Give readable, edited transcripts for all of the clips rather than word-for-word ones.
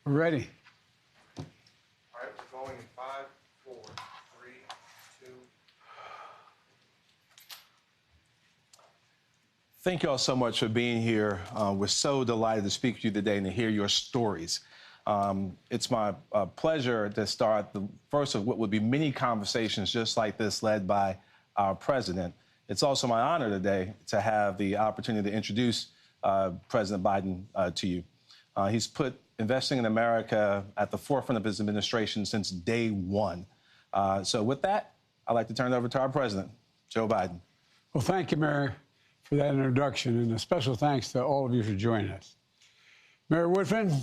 We're ready. All right, we're going in 5, 4, 3, 2. Thank you all so much for being here. We're so delighted to speak to you today and to hear your stories. It's my pleasure to start the first of what would be many conversations just like this led by our president. It's also my honor today to have the opportunity to introduce President Biden to you. He's put investing in America at the forefront of his administration since day one. So with that, I'd like to turn it over to our president, Joe Biden. Well, thank you, Mayor, for that introduction, and a special thanks to all of you for joining us. Mayor Woodfin,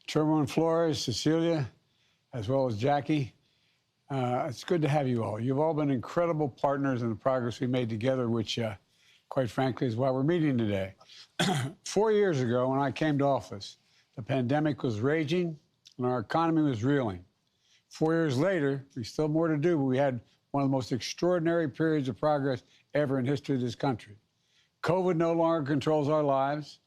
Chairwoman Flores, Cecilia, as well as Jackie, it's good to have you all. You've all been incredible partners in the progress we made together, which, quite frankly, is why we're meeting today. 4 years ago, when I came to office, the pandemic was raging and our economy was reeling. 4 years later, we still have more to do, but we had one of the most extraordinary periods of progress ever in history of this country. COVID no longer controls our lives.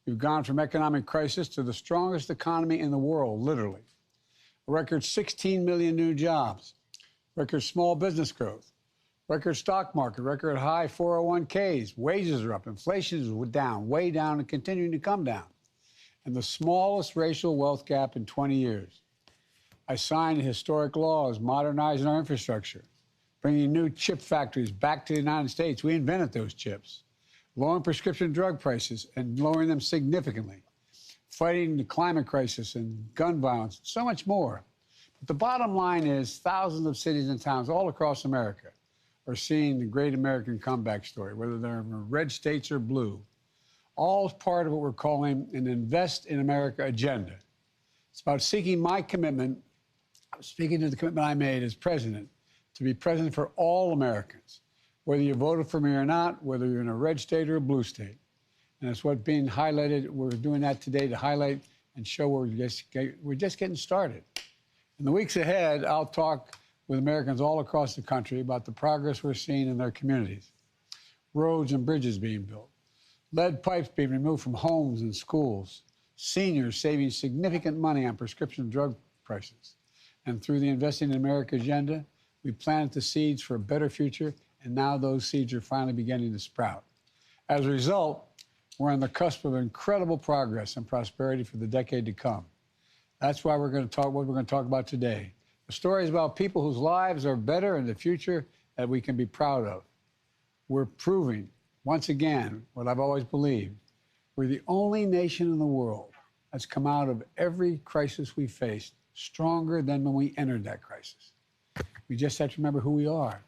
We've gone from economic crisis to the strongest economy in the world, literally. A record 16 million new jobs, record small business growth, record stock market, record high 401ks, wages are up, inflation is down, way down, and continuing to come down, and the smallest racial wealth gap in 20 years. I signed historic laws modernizing our infrastructure, bringing new chip factories back to the United States. We invented those chips. Lowering prescription drug prices and lowering them significantly, fighting the climate crisis and gun violence, so much more. But the bottom line is thousands of cities and towns all across America are seeing the great American comeback story, whether they're in red states or blue, all as part of what we're calling an Invest in America agenda. It's about seeking my commitment, speaking to the commitment I made as president, to be president for all Americans, whether you voted for me or not, whether you're in a red state or a blue state. And it's what's being highlighted. We're doing that today to highlight and show we're just getting started. In the weeks ahead, I'll talk with Americans all across the country about the progress we're seeing in their communities. Roads and bridges being built, lead pipes being removed from homes and schools, seniors saving significant money on prescription drug prices. And through the Investing in America agenda, we planted the seeds for a better future, and now those seeds are finally beginning to sprout. As a result, we're on the cusp of incredible progress and prosperity for the decade to come. That's why we're going to talk what we're going to talk about today. The story is about people whose lives are better in the future that we can be proud of. We're proving, once again, what I've always believed. We're the only nation in the world that's come out of every crisis we faced stronger than when we entered that crisis. We just have to remember who we are.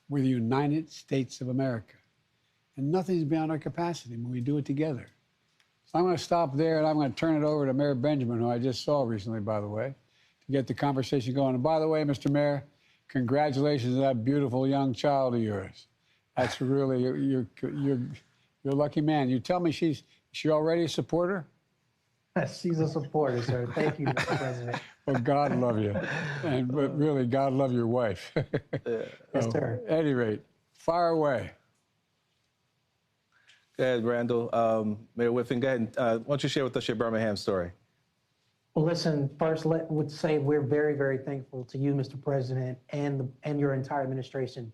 We're the United States of America. And nothing's beyond our capacity when we do it together. So I'm going to stop there, and I'm going to turn it over to Mayor Benjamin, who I just saw recently, by the way, to get the conversation going. And by the way, Mr. Mayor, congratulations to that beautiful young child of yours. That's really, you're a lucky man. You tell me, is she already a supporter? She's a supporter, sir. Thank you, Mr. President. Well, God love you. But really, God love your wife. Yes, sir. At any rate, fire away. Go ahead, Randall. Mayor Woodfin, go ahead. Why don't you share with us your Birmingham story? Well, listen, first, would say we're very, very thankful to you, Mr. President, and your entire administration,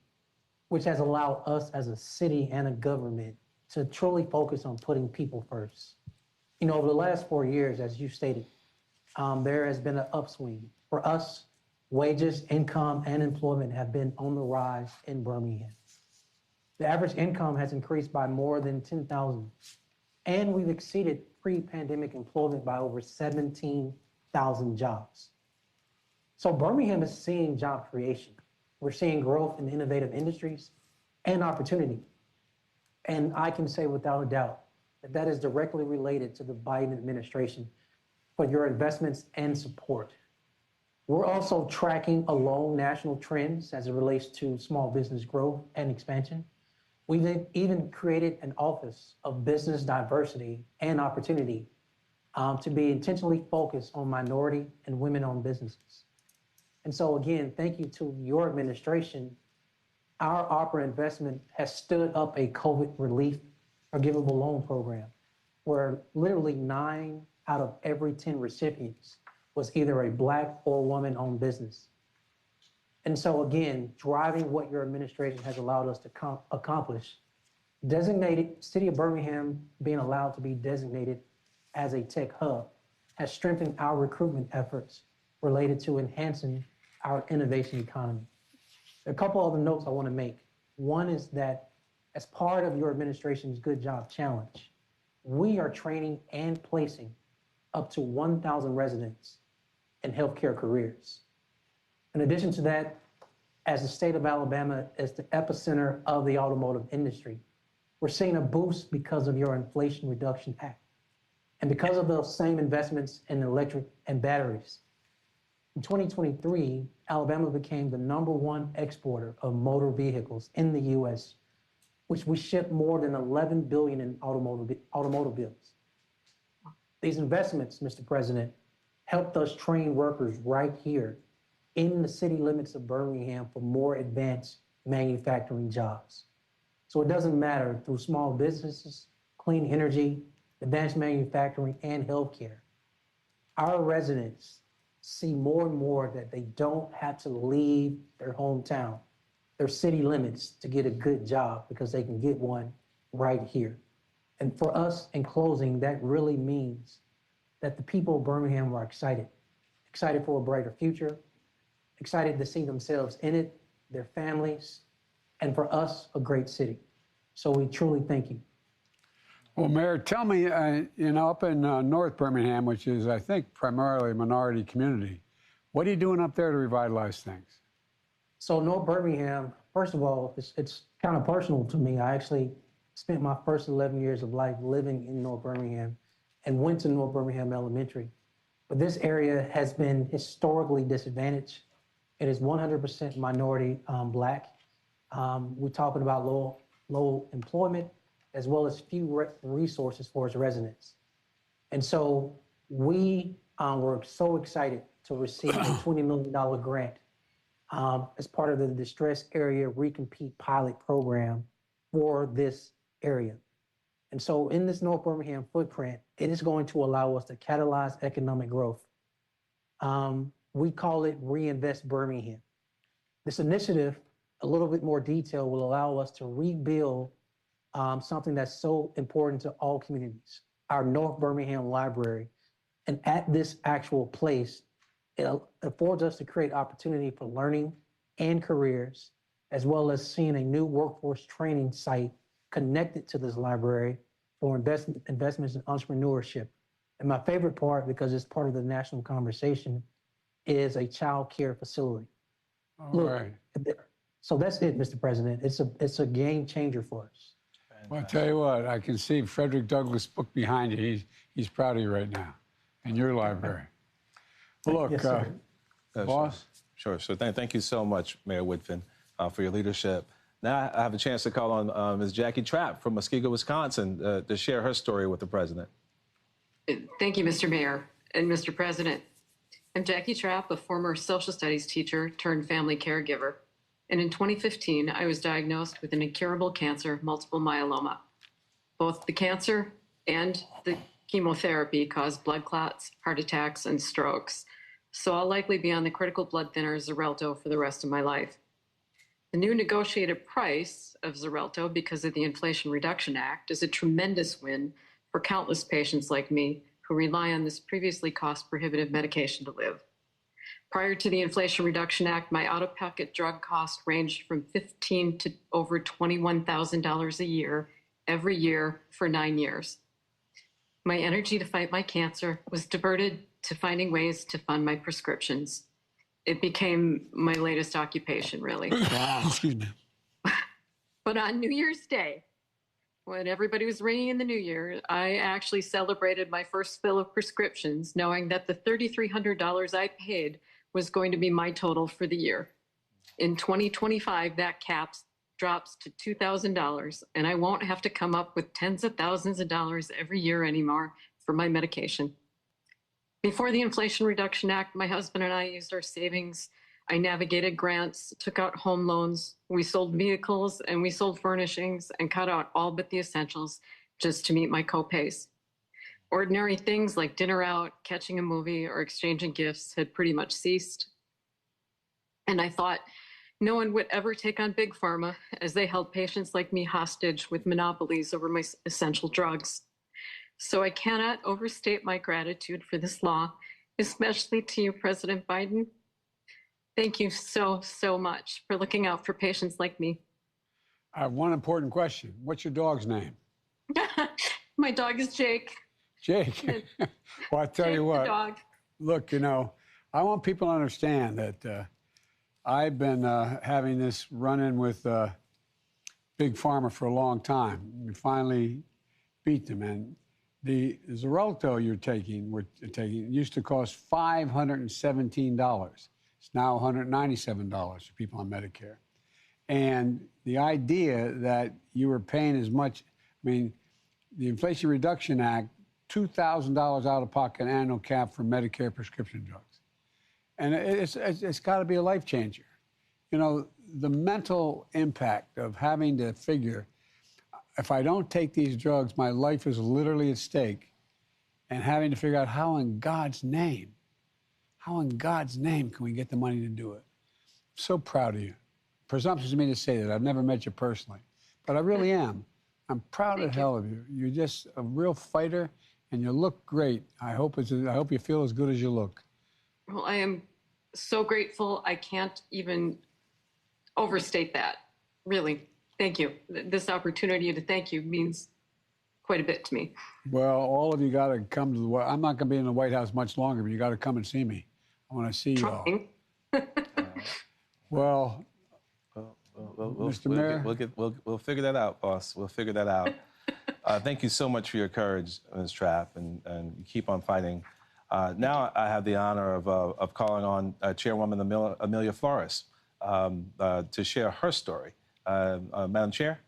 which has allowed us as a city and a government to truly focus on putting people first. You know, over the last 4 years, as you stated, there has been an upswing. For us, wages, income, and employment have been on the rise in Birmingham. The average income has increased by more than $10,000, and we've exceeded pre-pandemic employment by over 17,000 jobs. So Birmingham is seeing job creation. We're seeing growth in innovative industries and opportunity. And I can say without a doubt that is directly related to the Biden administration for your investments and support. We're also tracking along national trends as it relates to small business growth and expansion. We've even created an Office of Business Diversity and Opportunity to be intentionally focused on minority and women-owned businesses. And so again, thank you to your administration. Our opera investment has stood up a COVID relief forgivable loan program where literally 9 out of every 10 recipients was either a Black or woman-owned business. And so again, driving what your administration has allowed us to accomplish, designated City of Birmingham being allowed to be designated as a tech hub has strengthened our recruitment efforts related to enhancing our innovation economy. There are a couple other notes I want to make. One is that as part of your administration's Good Job Challenge, we are training and placing up to 1,000 residents in healthcare careers. In addition to that, as the state of Alabama is the epicenter of the automotive industry, we're seeing a boost because of your Inflation Reduction Act. And because of those same investments in electric and batteries, in 2023, Alabama became the #1 exporter of motor vehicles in the U.S., which we shipped more than $11 billion in automobiles. These investments, Mr. President, helped us train workers right here in the city limits of Birmingham for more advanced manufacturing jobs. So it doesn't matter through small businesses, clean energy, advanced manufacturing, and healthcare. Our residents see more and more that they don't have to leave their hometown, their city limits, to get a good job because they can get one right here. And for us, in closing, that really means that the people of Birmingham are excited for a brighter future, excited to see themselves in it, their families, and for us, a great city. So we truly thank you. Well, Mayor, tell me, up in North Birmingham, which is, I think, primarily a minority community, what are you doing up there to revitalize things? So North Birmingham, first of all, it's kind of personal to me. I actually spent my first 11 years of life living in North Birmingham and went to North Birmingham Elementary. But this area has been historically disadvantaged. It is 100% minority Black. We're talking about low employment, as well as few resources for its residents. And so we were so excited to receive a $20 million grant as part of the Distress Area Recompete Pilot Program for this area. And so in this North Birmingham footprint, it is going to allow us to catalyze economic growth. We call it Reinvest Birmingham. This initiative, a little bit more detail, will allow us to rebuild something that's so important to all communities, our North Birmingham Library. And at this actual place, it affords us to create opportunity for learning and careers, as well as seeing a new workforce training site connected to this library for investments in entrepreneurship. And my favorite part, because it's part of the national conversation, is a child care facility. All right. So that's it, Mr. President. It's a game changer for us. Well, I'll tell you what, I can see Frederick Douglass' book behind you. He's proud of you right now, and your library. Well, look, Yes, sir. boss. Sure. So thank you so much, Mayor Woodfin, for your leadership. Now I have a chance to call on Ms. Jackie Trapp from Muskego, Wisconsin, to share her story with the president. Thank you, Mr. Mayor and Mr. President. I'm Jackie Trapp, a former social studies teacher turned family caregiver. And in 2015, I was diagnosed with an incurable cancer, multiple myeloma. Both the cancer and the chemotherapy caused blood clots, heart attacks, and strokes. So I'll likely be on the critical blood thinner Xarelto for the rest of my life. The new negotiated price of Xarelto, because of the Inflation Reduction Act, is a tremendous win for countless patients like me who rely on this previously cost-prohibitive medication to live. Prior to the Inflation Reduction Act, my out-of-pocket drug costs ranged from $15,000 to over $21,000 a year, every year for 9 years. My energy to fight my cancer was diverted to finding ways to fund my prescriptions. It became my latest occupation, really. Excuse me. But on New Year's Day, when everybody was ringing in the new year, I actually celebrated my first fill of prescriptions, knowing that the $3,300 I paid was going to be my total for the year. In 2025, that cap drops to $2,000, and I won't have to come up with tens of thousands of dollars every year anymore for my medication. Before the Inflation Reduction Act, my husband and I used our savings. I navigated grants, took out home loans, we sold vehicles, and we sold furnishings and cut out all but the essentials just to meet my co-pays. Ordinary things like dinner out, catching a movie, or exchanging gifts had pretty much ceased. And I thought no one would ever take on Big Pharma as they held patients like me hostage with monopolies over my essential drugs. So I cannot overstate my gratitude for this law, especially to you, President Biden. Thank you so, so much for looking out for patients like me. I have one important question. What's your dog's name? My dog is Jake. Jake. Well, I tell Jake you the what, dog. look, you know, I want people to understand that I've been having this run-in with Big Pharma for a long time. We finally beat them. And the Xarelto we're taking, used to cost $517. It's now $197 for people on Medicare. And the idea that you were paying as much, I mean, the Inflation Reduction Act, $2,000 out of pocket annual cap for Medicare prescription drugs. And it's got to be a life changer. You know, the mental impact of having to figure, if I don't take these drugs, my life is literally at stake, and having to figure out how in God's name can we get the money to do it? I'm so proud of you. Presumptuous of me to say that. I've never met you personally, but I really am. I'm proud of hell of you. You're just a real fighter, and you look great. I hope you feel as good as you look. Well, I am so grateful. I can't even overstate that. Really. Thank you. This opportunity to thank you means quite a bit to me. Well, all of you got to come to the White House. I'm not going to be in the White House much longer, but you got to come and see me. I want to see you all. Well, Mr. Mayor, we'll figure that out, boss. We'll figure that out. Thank you so much for your courage, Ms. Trapp, and keep on fighting. Now I have the honor of calling on Chairwoman Amelia Flores to share her story. Madam Chair.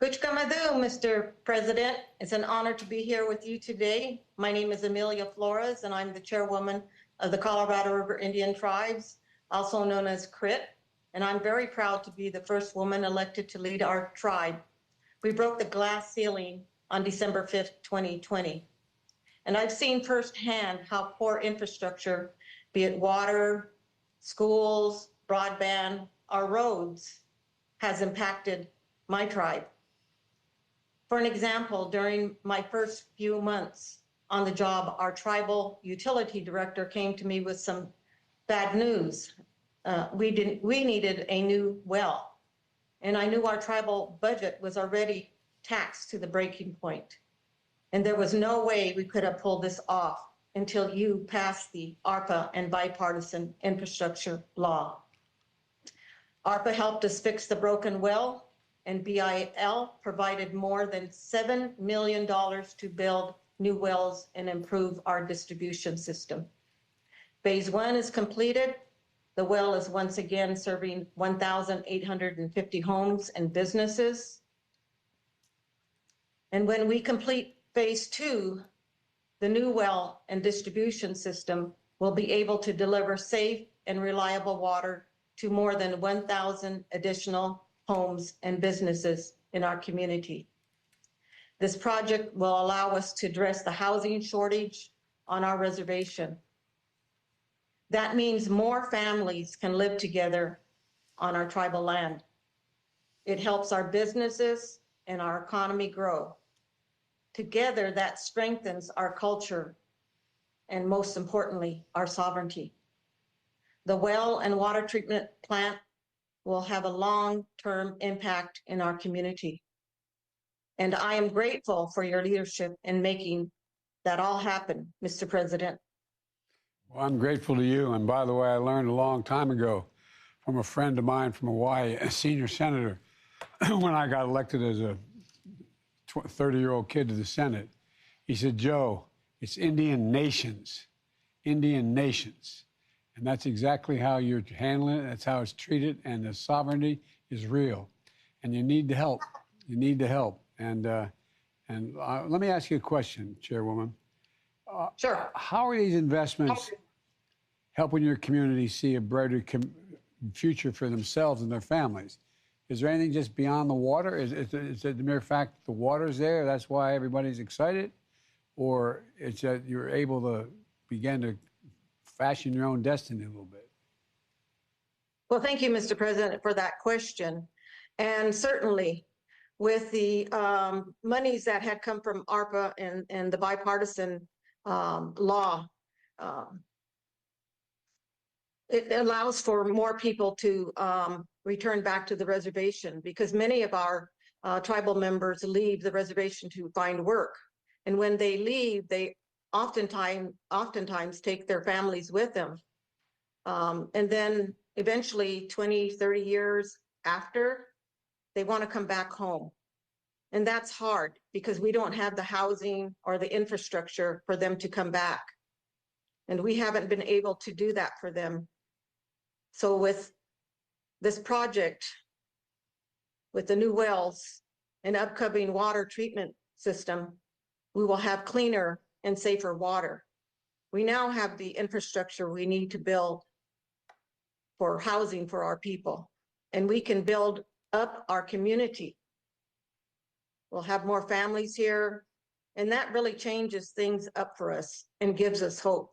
Kuchkamadu, Mr. President. It's an honor to be here with you today. My name is Amelia Flores, and I'm the chairwoman of the Colorado River Indian Tribes, also known as CRIT, and I'm very proud to be the first woman elected to lead our tribe. We broke the glass ceiling on December 5th, 2020. And I've seen firsthand how poor infrastructure, be it water, schools, broadband, our roads, has impacted my tribe. For an example, during my first few months on the job, our tribal utility director came to me with some bad news. We needed a new well, and I knew our tribal budget was already taxed to the breaking point. And there was no way we could have pulled this off until you passed the ARPA and bipartisan infrastructure law. ARPA helped us fix the broken well, and BIL provided more than $7 million to build new wells and improve our distribution system. Phase 1 is completed. The well is once again serving 1,850 homes and businesses. And when we complete Phase 2, the new well and distribution system will be able to deliver safe and reliable water to more than 1,000 additional homes and businesses in our community. This project will allow us to address the housing shortage on our reservation. That means more families can live together on our tribal land. It helps our businesses and our economy grow. Together, that strengthens our culture and, most importantly, our sovereignty. The well and water treatment plant will have a long-term impact in our community. And I am grateful for your leadership in making that all happen, Mr. President. well, I'm grateful to you. And by the way, I learned a long time ago from a friend of mine from Hawaii, a senior senator, when I got elected as a 30-year-old kid to the Senate. He said, Joe, it's Indian nations, Indian nations. And that's exactly how you're handling it. That's how it's treated. And the sovereignty is real. And you need the help. You need the help. And let me ask you a question, Chairwoman. Sure. How are these investments helping your community see a brighter future for themselves and their families? Is there anything just beyond the water? Is it the mere fact that the water's there, that's why everybody's excited? Or it's that you're able to begin to fashion your own destiny a little bit? Well, thank you, Mr. President, for that question. And certainly, with the monies that had come from ARPA and the bipartisan law, it allows for more people to return back to the reservation, because many of our tribal members leave the reservation to find work. And when they leave, they oftentimes take their families with them. And then eventually 20, 30 years after, they want to come back home. And that's hard because we don't have the housing or the infrastructure for them to come back. And we haven't been able to do that for them. So with this project, with the new wells and upcoming water treatment system, we will have cleaner and safer water. We now have the infrastructure we need to build for housing for our people, and we can build up our community. We'll have more families here, and that really changes things up for us and gives us hope.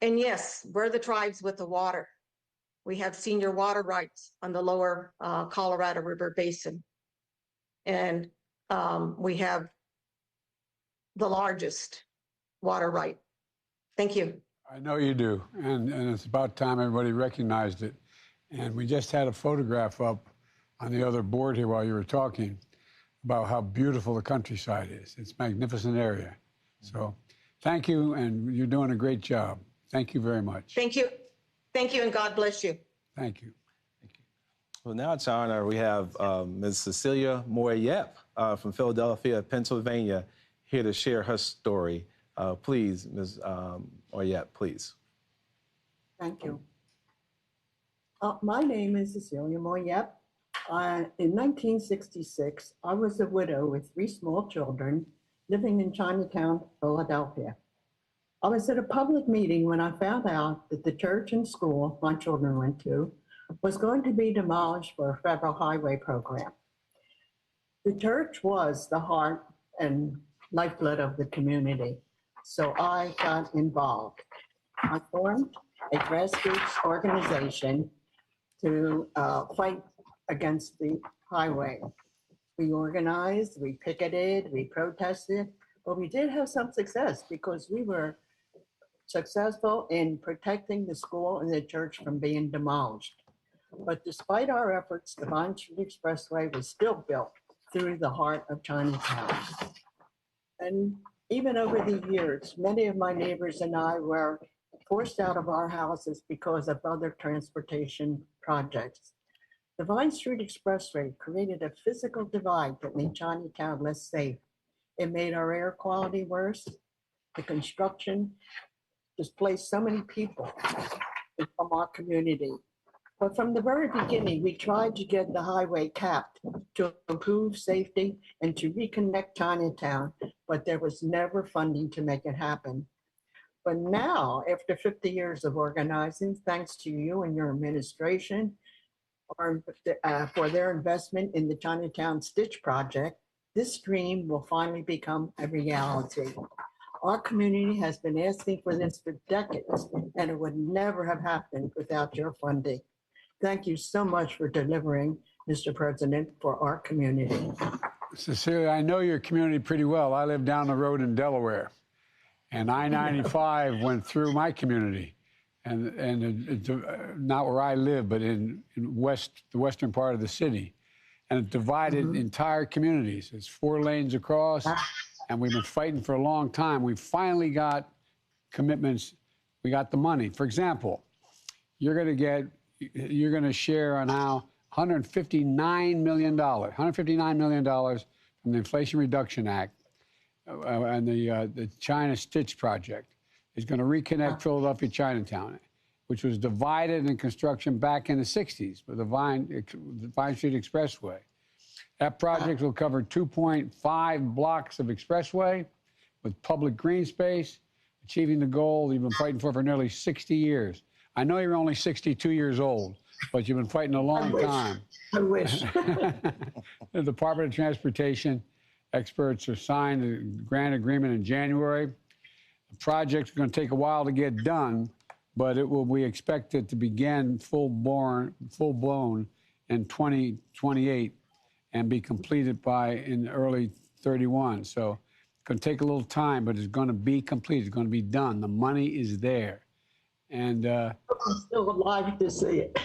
And yes, we're the tribes with the water. We have senior water rights on the lower Colorado River Basin. And we have the largest water right. Thank you. I know you do, and it's about time everybody recognized it. And we just had a photograph up on the other board here while you were talking about how beautiful the countryside is. It's a magnificent area. So thank you, and you're doing a great job. Thank you very much. Thank you. Thank you, and God bless you. Thank you. Well, now it's our honor. We have Ms. Cecilia Moy from Philadelphia, Pennsylvania, here to share her story. Please, Ms. Moy, please. Thank you. My name is Cecilia Moy. In 1966, I was a widow with 3 small children living in Chinatown, Philadelphia. I was at a public meeting when I found out that the church and school my children went to was going to be demolished for a federal highway program. The church was the heart and lifeblood of the community, so I got involved. I formed a grassroots organization to fight against the highway. We organized, we picketed, we protested, but we did have some success because we were successful in protecting the school and the church from being demolished. But despite our efforts, the Vine Street Expressway was still built through the heart of Chinatown. And even over the years, many of my neighbors and I were forced out of our houses because of other transportation projects. The Vine Street Expressway created a physical divide that made Chinatown less safe. It made our air quality worse. The construction displaced so many people from our community. But from the very beginning, we tried to get the highway capped to improve safety and to reconnect Chinatown, but there was never funding to make it happen. But now, after 50 years of organizing, thanks to you and your administration for their investment in the Chinatown Stitch Project, this dream will finally become a reality. Our community has been asking for this for decades, and it would never have happened without your funding. Thank you so much for delivering, Mr. President, for our community. Cecilia, I know your community pretty well. I live down the road in Delaware, and I-95 went through my community, and not where I live, but in the western part of the city, and it divided entire communities. It's 4 lanes across, and we've been fighting for a long time. We finally got commitments. We got the money. For example, you're going to share on how $159 million from the Inflation Reduction Act and the China Stitch Project is going to reconnect Philadelphia Chinatown, which was divided in construction back in the 60s with the Vine Street Expressway. That project will cover 2.5 blocks of expressway with public green space, achieving the goal you've been fighting for nearly 60 years. I know you're only 62 years old, but you've been fighting a long wish. time. I wish. The Department of Transportation experts are signed a grant agreement in January. The project's going to take a while to get done, but we expect it to begin full-blown in 2028 and be completed in early 31. So it's going to take a little time, but it's going to be complete. It's going to be done. The money is there. And I'm still alive to see it.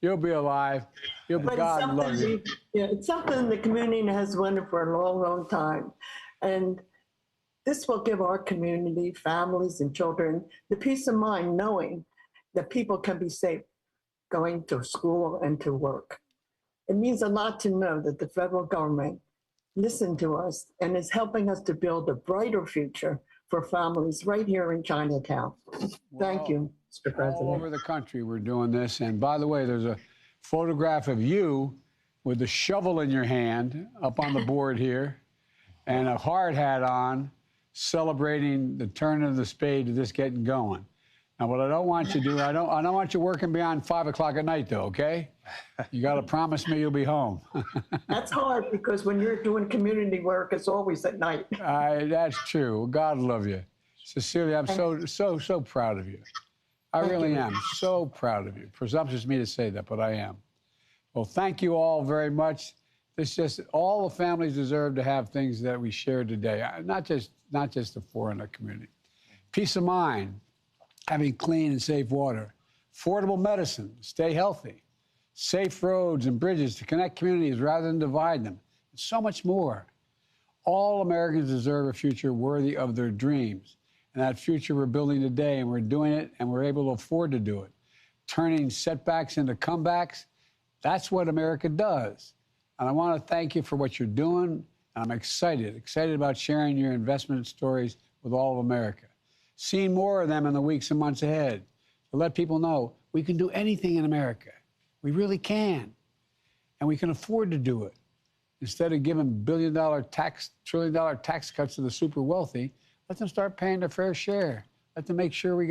you'll be alive. But God love you. It's something the community has wanted for a long, long time. And this will give our community, families and children, the peace of mind knowing that people can be safe going to school and to work. It means a lot to know that the federal government listened to us and is helping us to build a brighter future for families right here in Chinatown. Thank you, Mr. President. All over the country, we're doing this. And by the way, there's a photograph of you with the shovel in your hand up on the board here and a hard hat on, celebrating the turn of the spade to this getting going. Now, what I don't want you to do, I don't want you working beyond 5 o'clock at night, though, okay? You got to promise me you'll be home. That's hard because when you're doing community work, it's always at night. That's true. God love you. Cecilia, I'm so proud of you. I really am so proud of you. Presumptuous of me to say that, but I am. Well, thank you all very much. All the families deserve to have things that we shared today, not just the poor in our community. Peace of mind, having clean and safe water, affordable medicine, stay healthy, safe roads and bridges to connect communities rather than divide them, and so much more. All Americans deserve a future worthy of their dreams. And that future we're building today, and we're doing it, and we're able to afford to do it. Turning setbacks into comebacks, that's what America does. And I want to thank you for what you're doing. And I'm excited about sharing your investment stories with all of America. Seeing more of them in the weeks and months ahead to let people know we can do anything in America. We really can. And we can afford to do it. Instead of giving billion-dollar trillion-dollar tax cuts to the super wealthy, let them start paying their fair share. Let them make sure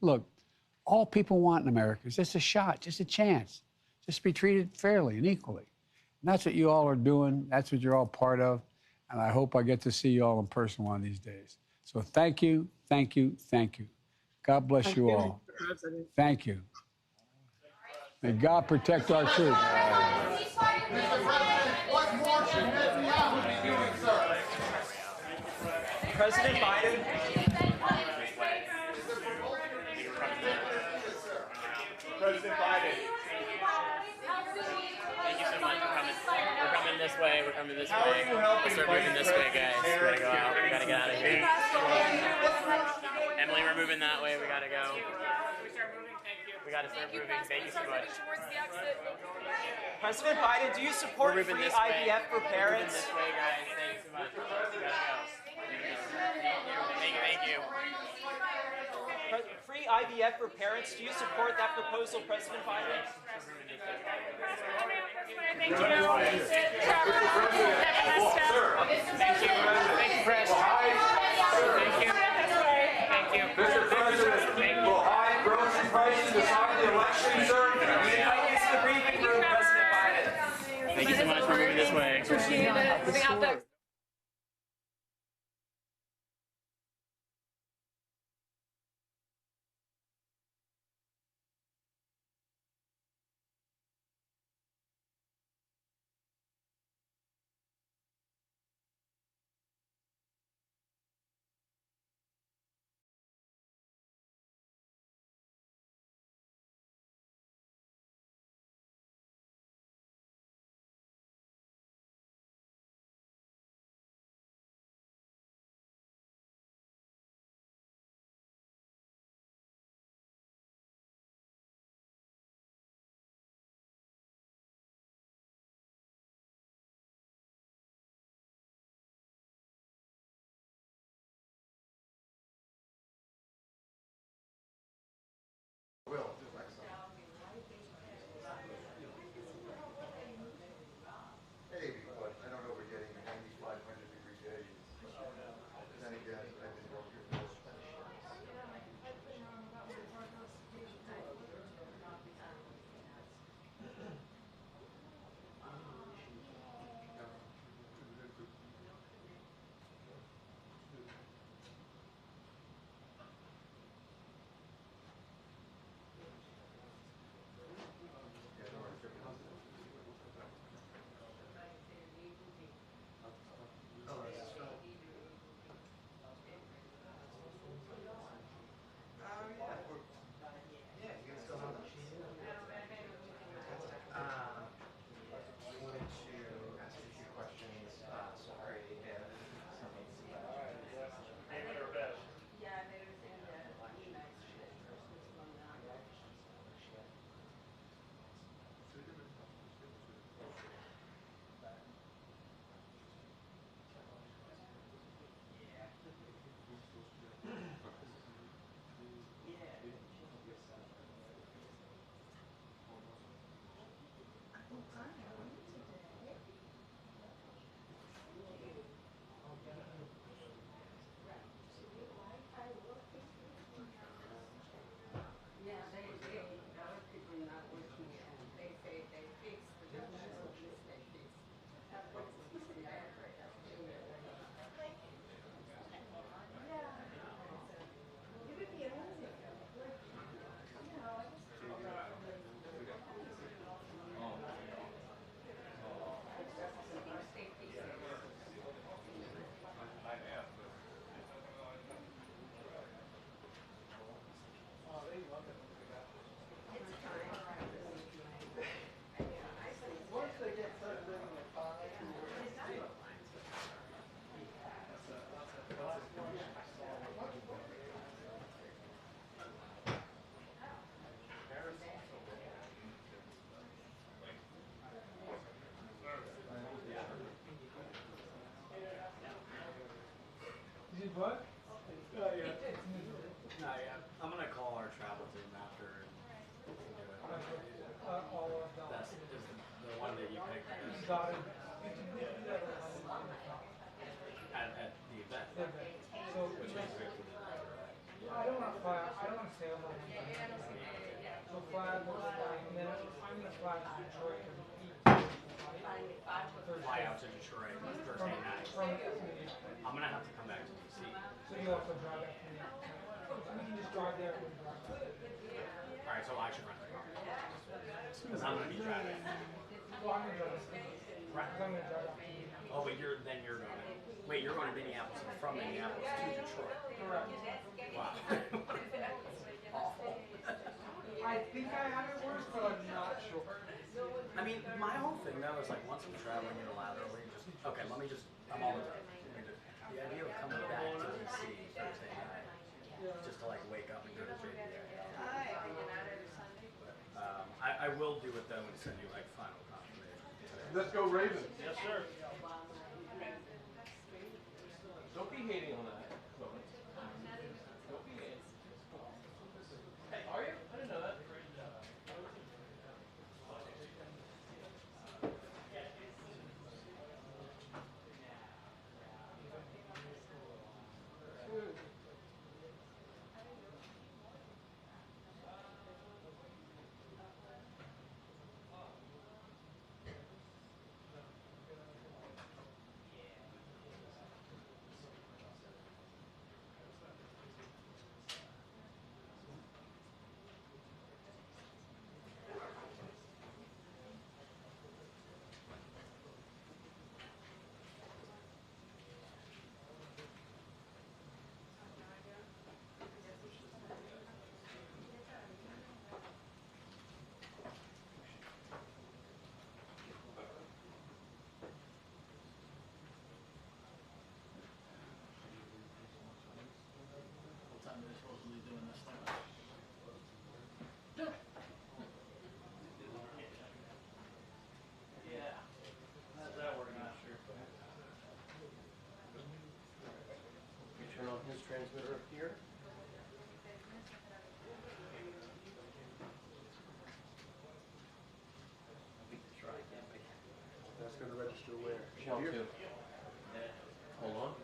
look, all people want in America is just a shot, just a chance, just to be treated fairly and equally. And that's what you all are doing. That's what you're all part of. And I hope I get to see you all in person one of these days. So thank you, thank you, thank you. God bless you all. Thank you. May God protect our troops. What more should Netanyahu be doing, sir? President Biden. President Biden. Thank you so much for coming. We're coming this way. We're coming this How are way. you helping We'll start moving this way, guys. We gotta go out. We gotta get out of here. Emily, we're moving that way. We gotta go. We gotta start moving. Thank you so much. President Biden, do you support We're free moving this way. IVF for Moving parents? this way, guys. Thank you so much. We gotta go. Thank you. Free IVF for parents, do you support that proposal, President Biden? Thank you. Have a nice step. Thank you. Thank you, Chris. Thank you. Thank you. Mr. President, will high grocery prices decide the election, sir? We invite you to the briefing room, President Biden. Thank you so much for moving this way. Appreciate it. Moving out there. What? Not yet. I'm gonna call our travel team after and do it. That's is the one that you picked. Got it. At the event. So, Which means we have to do that. I don't want to fly. I don't want to stay on the So fly the and then I'm going to fly to Detroit and eat. Fly out to Detroit Thursday night. I'm gonna have to come back to DC. So you have to drive back to me. We can just drive there and drive back. All right, so I should rent the car because I'm gonna be driving. Well, I'm going to drive back. Right. I'm going to drive back to you. Oh, but you're going to. Wait, you're going to Minneapolis and from Minneapolis to Detroit. Correct. Wow. Awful. I think I have it worse, but I'm not sure. I mean, my whole thing though is like once I'm traveling unilaterally, just okay. Let me just. I'm all done. The idea of coming back to DC Thursday night, just to like wake up and go to JPA. I will do it though and send you like final confirmation. Let's go Ravens. Yes, sir. Don't be hating on that. Don't be hating. Hey, are you? I didn't know that. What time are they supposedly doing this thing? Yeah. How's that working out? Sure. You turn on his transmitter up here. That's gonna register where? Channel 2. Hold on.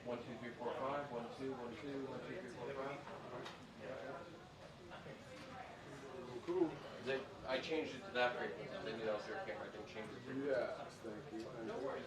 1, 2, 3, 4, 5. 1, 2, 1, 2, 1, 2, 3, 4, 5. Cool. I changed it to that frequency. They knew that was your camera. I didn't change it. Yeah, thank you. Appreciate it.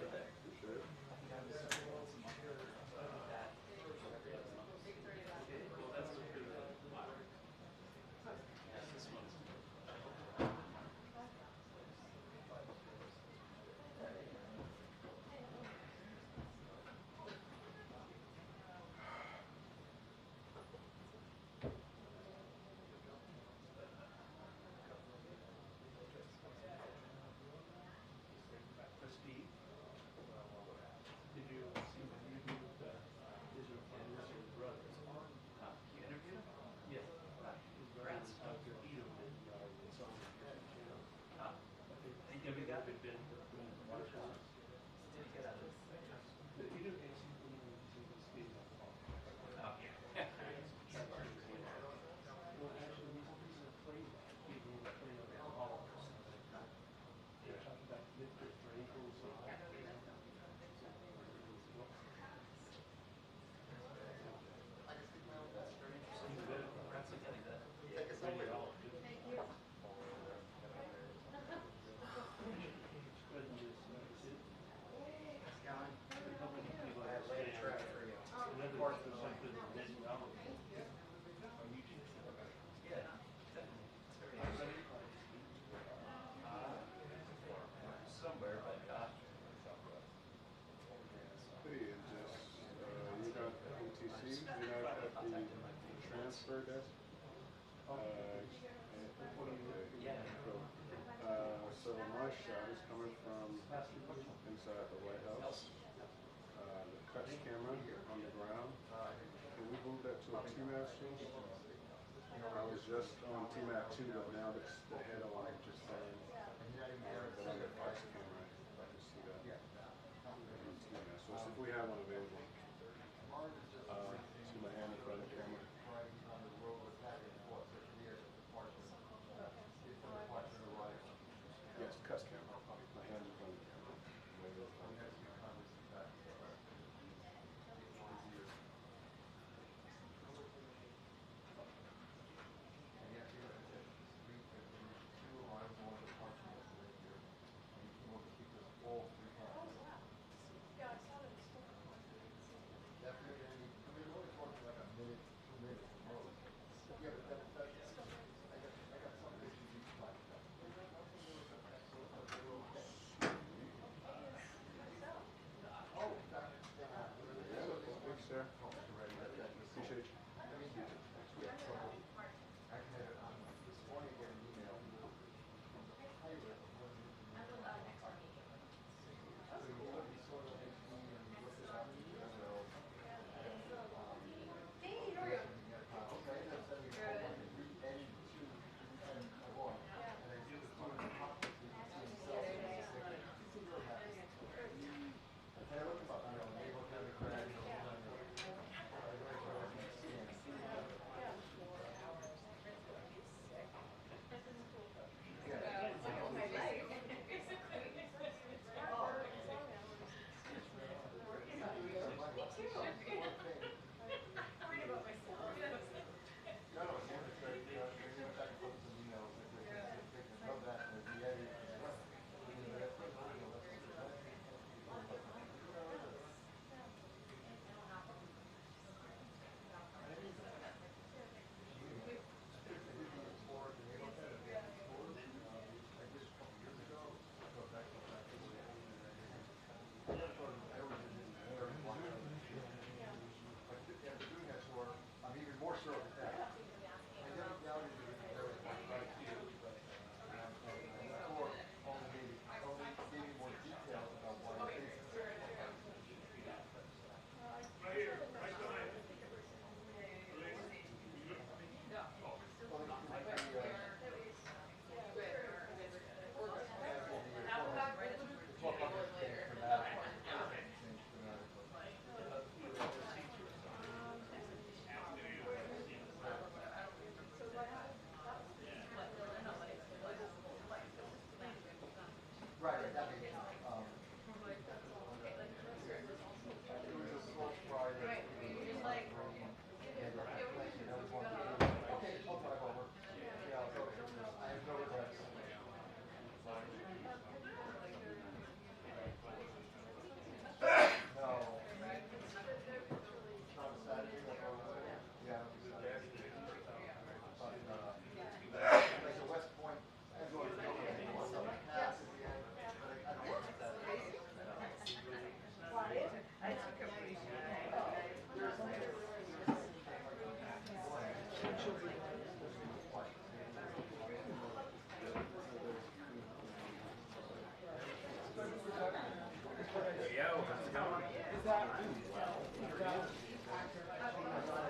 Transfer desk? So my shot is coming from inside the White House. The cuts camera on the ground. Can we move that to a TMAP screen? I was just on TMAP 2, but now the head on just saying but on the Fox camera, I can see that. So if we have one available. See my hand in front of the camera. Yes, cuss camera. My hand in front of the camera. Thanks, sir. Appreciate you.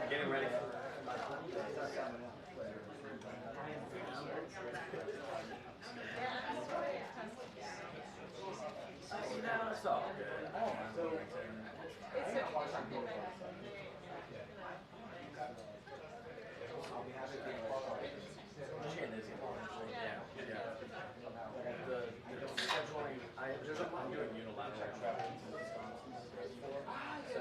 Getting ready. No, it's all good. I'm doing unilateral travel to Wisconsin.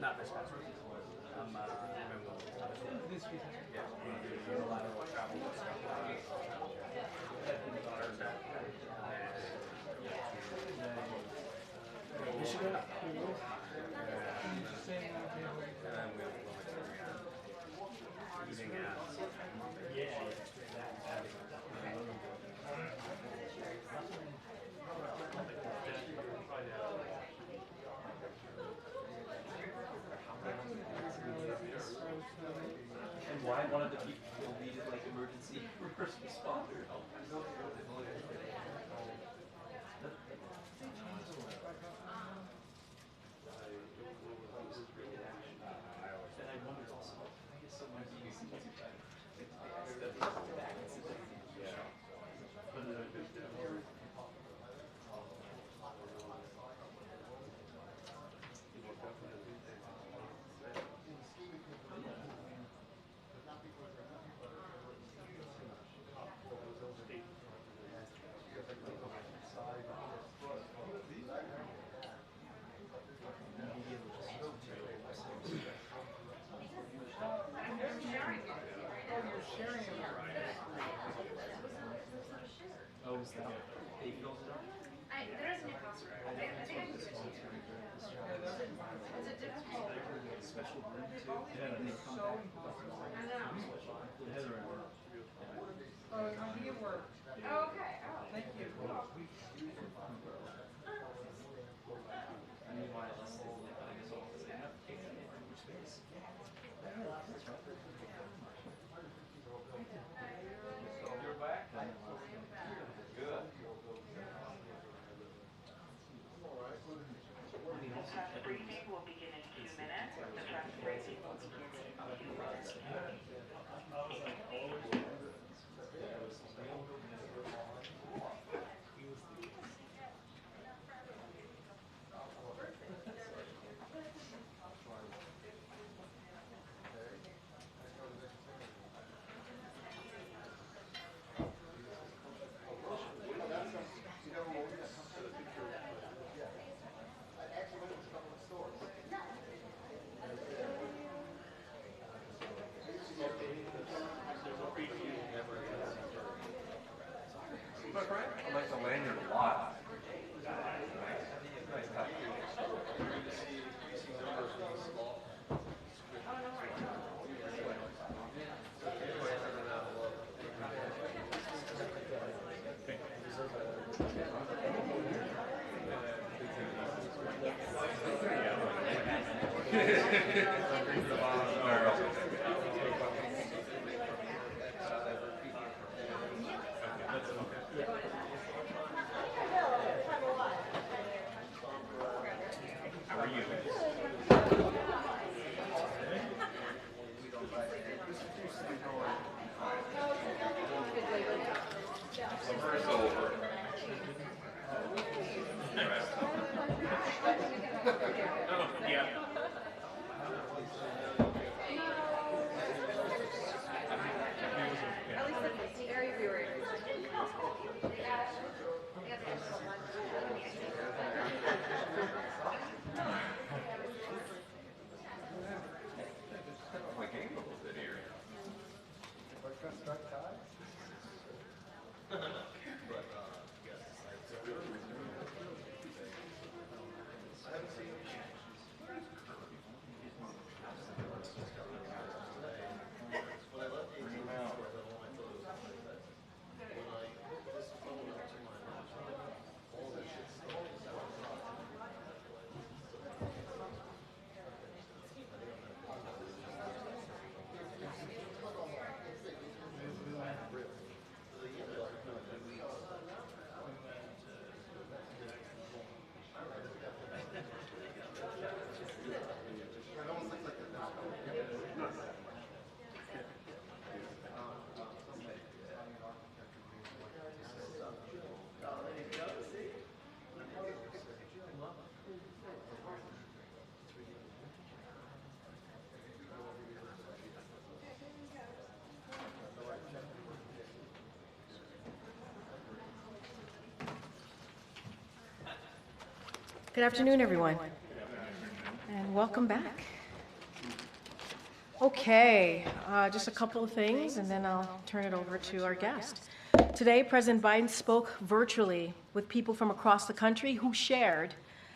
Not this past week. I'm been this week. Yeah, unilateral travel with Thursday. Michigan. And then we have eating out. And why one of the people who needed like emergency first responder help? And I wondered also, I guess so my BBC Oh, is that they filled it up? There is a new password. I think I can just teach you. Is it difficult? Special room too. Yeah, and they come back. I know. Heather and work. Oh, it's going to be at work. Oh, okay. Oh, thank you. Meanwhile, let's say, like, I guess all this app taking up more space. You're back? Good. Trust briefing will begin in 2 minutes. The trust briefing will begin in 2 minutes. I like the lanyard a lot. How are you? Summer is over. Yeah. At least it's very viewing. My game a little bit here. Good afternoon, everyone. And welcome back. Okay, just a couple of things, and then I'll turn it over to our guest. Today, President Biden spoke virtually with people from across the country who shared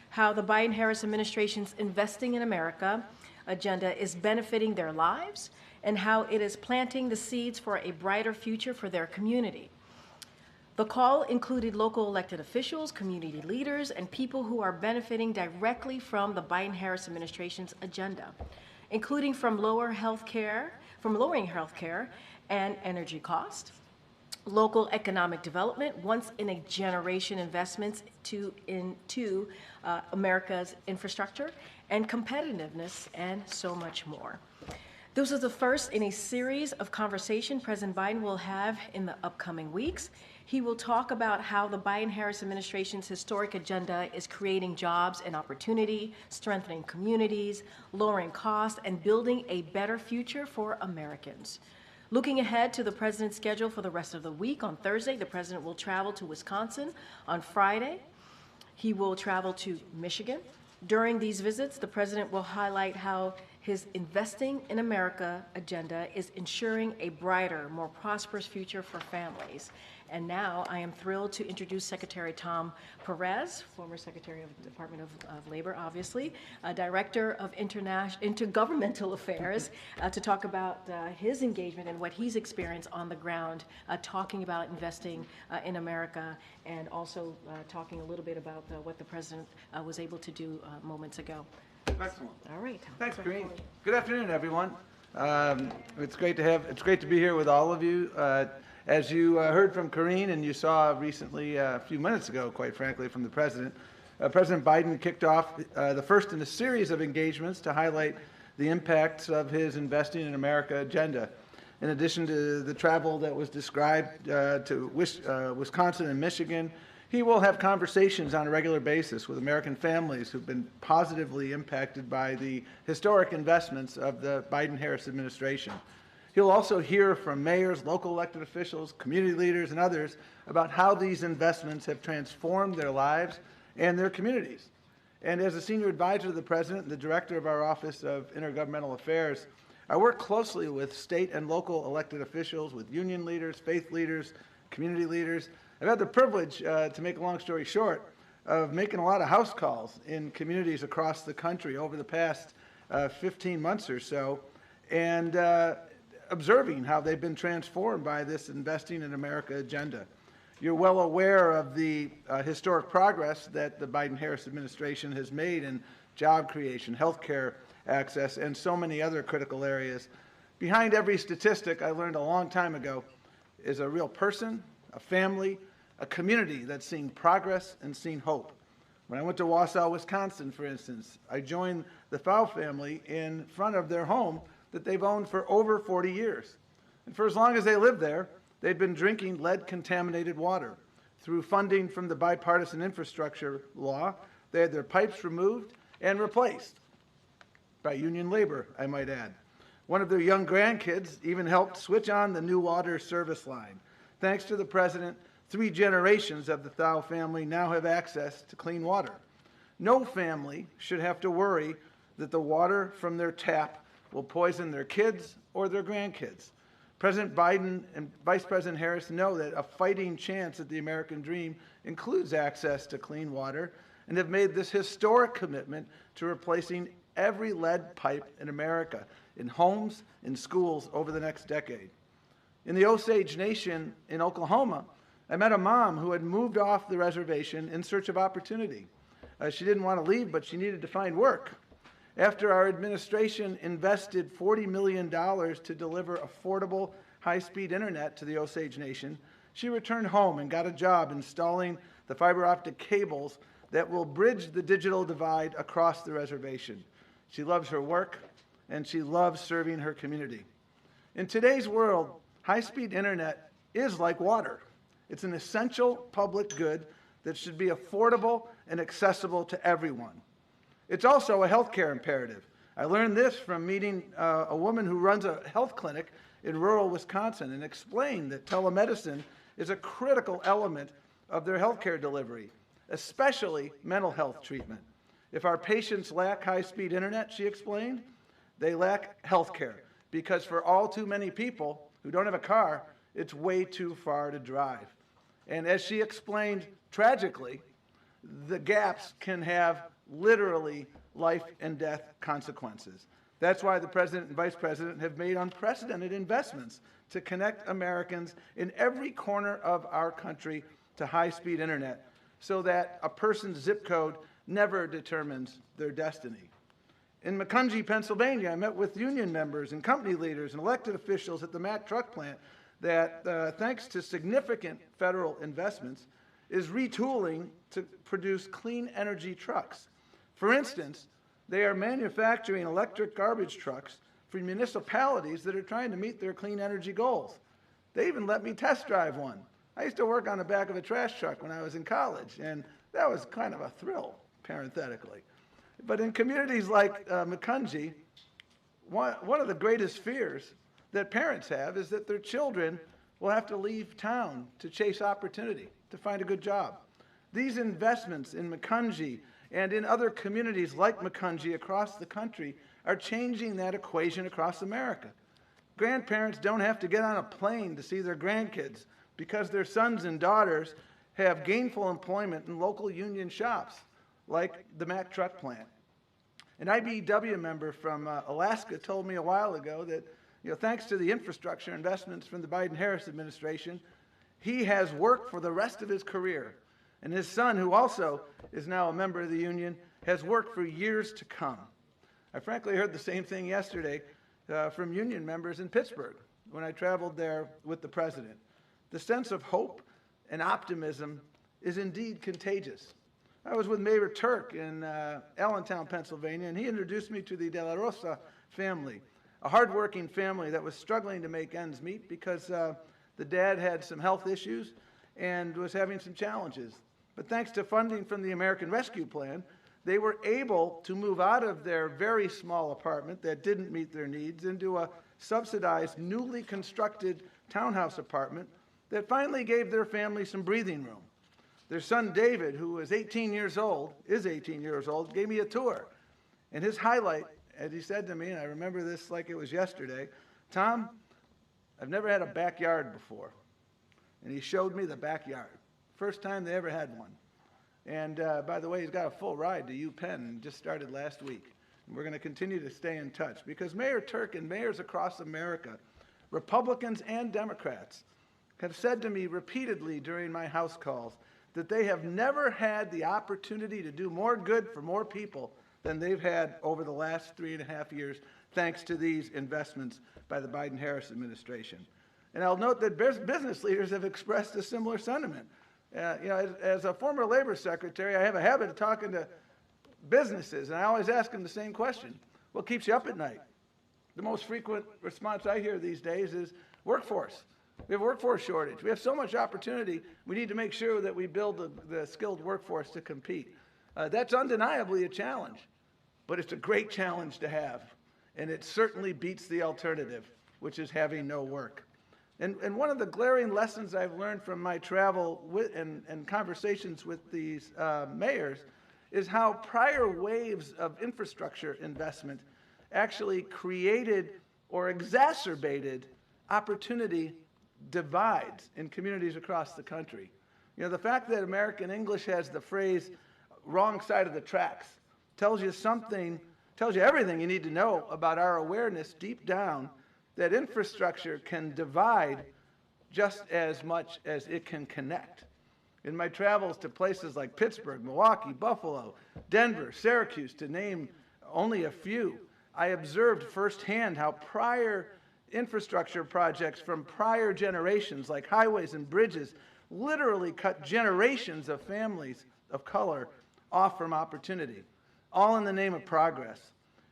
how the Biden-Harris administration's Investing in America agenda is benefiting their lives and how it is planting the seeds for a brighter future for their community. The call included local elected officials, community leaders, and people who are benefiting directly from the Biden-Harris administration's agenda, including from lowering healthcare and energy costs, local economic development, once-in-a-generation investments into America's infrastructure, and competitiveness, and so much more. This is the first in a series of conversations President Biden will have in the upcoming weeks. He will talk about how the Biden-Harris administration's historic agenda is creating jobs and opportunity, strengthening communities, lowering costs, and building a better future for Americans. Looking ahead to the president's schedule for the rest of the week, on Thursday, the president will travel to Wisconsin. On Friday, he will travel to Michigan. During these visits, the president will highlight how his Investing in America agenda is ensuring a brighter, more prosperous future for families. And now I am thrilled to introduce Secretary Tom Perez, former Secretary of the Department of Labor, obviously, Director of Intergovernmental Affairs, to talk about his engagement and what he's experienced on the ground, talking about investing in America, and also talking a little bit about what the president was able to do moments ago. Excellent. All right. Thanks, Karine. Good afternoon, everyone. It's great to be here with all of you. As you heard from Karine and you saw recently, a few minutes ago, quite frankly, from the President, President Biden kicked off the first in a series of engagements to highlight the impacts of his Investing in America agenda. In addition to the travel that was described to Wisconsin and Michigan, he will have conversations on a regular basis with American families who've been positively impacted by the historic investments of the Biden-Harris administration. He'll also hear from mayors, local elected officials, community leaders, and others about how these investments have transformed their lives and their communities. And as a senior advisor to the President and the director of our Office of Intergovernmental Affairs, I work closely with state and local elected officials, with union leaders, faith leaders, community leaders. I've had the privilege, to make a long story short, of making a lot of house calls in communities across the country over the past 15 months or so, and observing how they've been transformed by this Investing in America agenda. You're well aware of the historic progress that the Biden-Harris administration has made in job creation, healthcare access, and so many other critical areas. Behind every statistic, I learned a long time ago, is a real person, a family, a community that's seen progress and seen hope. When I went to Wausau, Wisconsin, for instance, I joined the Pfau family in front of their home that they've owned for over 40 years. And for as long as they lived there, they'd been drinking lead-contaminated water. Through funding from the bipartisan infrastructure law, they had their pipes removed and replaced by union labor, I might add. One of their young grandkids even helped switch on the new water service line. Thanks to the President, 3 generations of the Pfau family now have access to clean water. No family should have to worry that the water from their tap will poison their kids or their grandkids. President Biden and Vice President Harris know that a fighting chance at the American dream includes access to clean water, and have made this historic commitment to replacing every lead pipe in America, in homes, in schools, over the next decade. In the Osage Nation in Oklahoma, I met a mom who had moved off the reservation in search of opportunity. She didn't want to leave, but she needed to find work. After our administration invested $40 million to deliver affordable, high-speed internet to the Osage Nation, she returned home and got a job installing the fiber optic cables that will bridge the digital divide across the reservation. She loves her work, and she loves serving her community. In today's world, high-speed internet is like water. It's an essential public good that should be affordable and accessible to everyone. It's also a healthcare imperative. I learned this from meeting a woman who runs a health clinic in rural Wisconsin, and explained that telemedicine is a critical element of their healthcare delivery, especially mental health treatment. If our patients lack high-speed internet, she explained, they lack health care, because for all too many people who don't have a car, it's way too far to drive. And as she explained, tragically, the gaps can have literally life and death consequences. That's why the President and Vice President have made unprecedented investments to connect Americans in every corner of our country to high-speed internet so that a person's zip code never determines their destiny. In Macungie, Pennsylvania, I met with union members and company leaders and elected officials at the Mack truck plant that, thanks to significant federal investments, is retooling to produce clean energy trucks. For instance, they are manufacturing electric garbage trucks for municipalities that are trying to meet their clean energy goals. They even let me test drive one. I used to work on the back of a trash truck when I was in college, and that was kind of a thrill, parenthetically. But in communities like Macungie, one of the greatest fears that parents have is that their children will have to leave town to chase opportunity, to find a good job. These investments in Macungie and in other communities like Macungie across the country are changing that equation across America. Grandparents don't have to get on a plane to see their grandkids because their sons and daughters have gainful employment in local union shops like the Mack truck plant. An IBEW member from Alaska told me a while ago that, thanks to the infrastructure investments from the Biden-Harris administration, he has work for the rest of his career. And his son, who also is now a member of the union, has work for years to come. I frankly heard the same thing yesterday from union members in Pittsburgh when I traveled there with the president. The sense of hope and optimism is indeed contagious. I was with Mayor Turk in Allentown, Pennsylvania, and he introduced me to the De La Rosa family, a hardworking family that was struggling to make ends meet because the dad had some health issues and was having some challenges. But thanks to funding from the American Rescue Plan, they were able to move out of their very small apartment that didn't meet their needs into a subsidized, newly constructed townhouse apartment that finally gave their family some breathing room. Their son David, who is 18 years old, gave me a tour. And his highlight, as he said to me, and I remember this like it was yesterday, Tom, I've never had a backyard before. And he showed me the backyard. First time they ever had one. And by the way, he's got a full ride to UPenn, just started last week. And we're going to continue to stay in touch because Mayor Turk and mayors across America, Republicans and Democrats, have said to me repeatedly during my House calls that they have never had the opportunity to do more good for more people than they've had over the last 3.5 years, thanks to these investments by the Biden-Harris administration. And I'll note that business leaders have expressed a similar sentiment. As a former labor secretary, I have a habit of talking to businesses, and I always ask them the same question: what keeps you up at night? The most frequent response I hear these days is workforce. We have a workforce shortage. We have so much opportunity. We need to make sure that we build the skilled workforce to compete. That's undeniably a challenge, but it's a great challenge to have, and it certainly beats the alternative, which is having no work. And one of the glaring lessons I've learned from my travel and conversations with these mayors is how prior waves of infrastructure investment actually created or exacerbated opportunity divides in communities across the country. The fact that American English has the phrase wrong side of the tracks tells you everything you need to know about our awareness deep down that infrastructure can divide just as much as it can connect. In my travels to places like Pittsburgh, Milwaukee, Buffalo, Denver, Syracuse, to name only a few, I observed firsthand how prior infrastructure projects from prior generations, like highways and bridges, literally cut generations of families of color off from opportunity, all in the name of progress.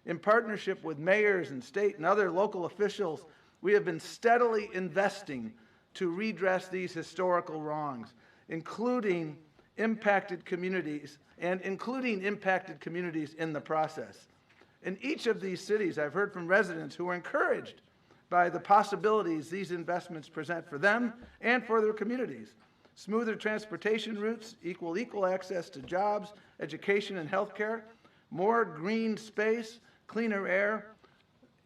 In partnership with mayors and state and other local officials, we have been steadily investing to redress these historical wrongs, including impacted communities in the process. In each of these cities, I've heard from residents who are encouraged by the possibilities these investments present for them and for their communities. Smoother transportation routes equal access to jobs, education, and health care. more green space, cleaner air.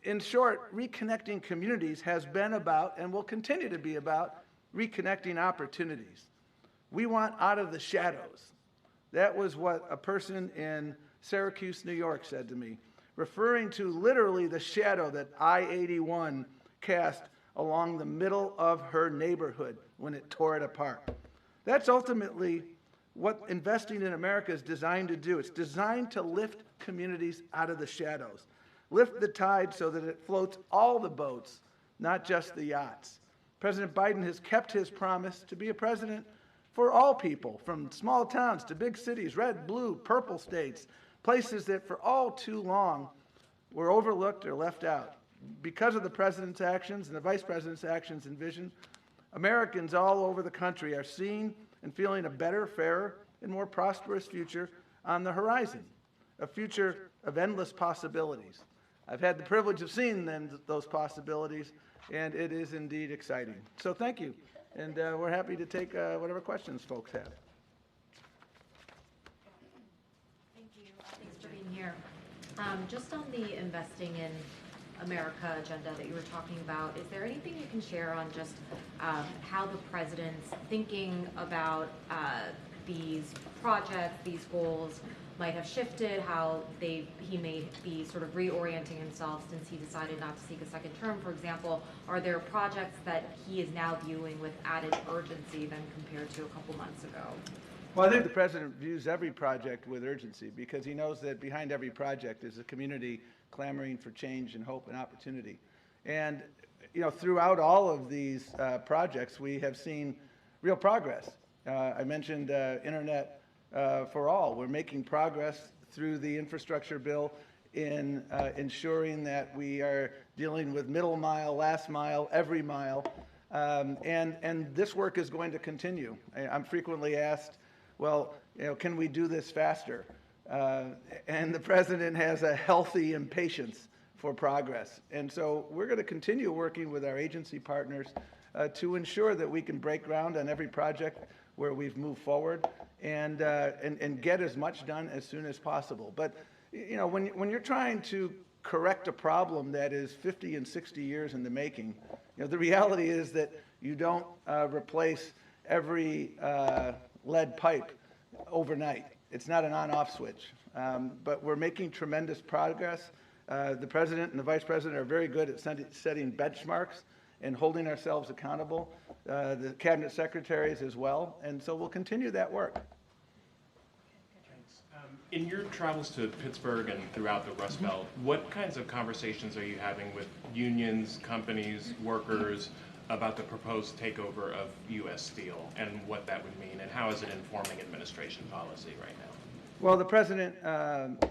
In short, reconnecting communities has been about and will continue to be about reconnecting opportunities. We want out of the shadows. That was what a person in Syracuse, New York said to me, referring to literally the shadow that I-81 cast along the middle of her neighborhood when it tore it apart. That's ultimately what investing in America is designed to do. It's designed to lift communities out of the shadows, lift the tide so that it floats all the boats, not just the yachts. President Biden has kept his promise to be a president for all people, from small towns to big cities, red, blue, purple states, places that for all too long were overlooked or left out. Because of the president's actions and the vice president's actions and vision, Americans all over the country are seeing and feeling a better, fairer, and more prosperous future on the horizon, a future of endless possibilities. I've had the privilege of seeing those possibilities, and it is indeed exciting. So thank you, and we're happy to take whatever questions folks have. Thank you. Thanks for being here. Just on the Investing in America agenda that you were talking about, is there anything you can share on just how the president's thinking about these projects, these goals might have shifted, how he may be sort of reorienting himself since he decided not to seek a second term, for example? Are there projects that he is now viewing with added urgency than compared to a couple months ago? Well, I think the president views every project with urgency because he knows that behind every project is a community clamoring for change and hope and opportunity. And, you know, throughout all of these projects, we have seen real progress. I mentioned Internet for All. We're making progress through the infrastructure bill in ensuring that we are dealing with middle mile, last mile, every mile. And this work is going to continue. I'm frequently asked, well, you know, can we do this faster? And the president has a healthy impatience for progress. And so we're going to continue working with our agency partners to ensure that we can break ground on every project where we've moved forward and get as much done as soon as possible. But, you know, when you're trying to correct a problem that is 50 and 60 years in the making, you know, the reality is that you don't replace every lead pipe overnight. It's not an on-off switch. But we're making tremendous progress. The president and the vice president are very good at setting benchmarks and holding ourselves accountable. The cabinet secretaries as well. And so we'll continue that work. Thanks. In your travels to Pittsburgh and throughout the Rust Belt, what kinds of conversations are you having with unions, companies, workers about the proposed takeover of U.S. Steel and what that would mean, and how is it informing administration policy right now? Well, the president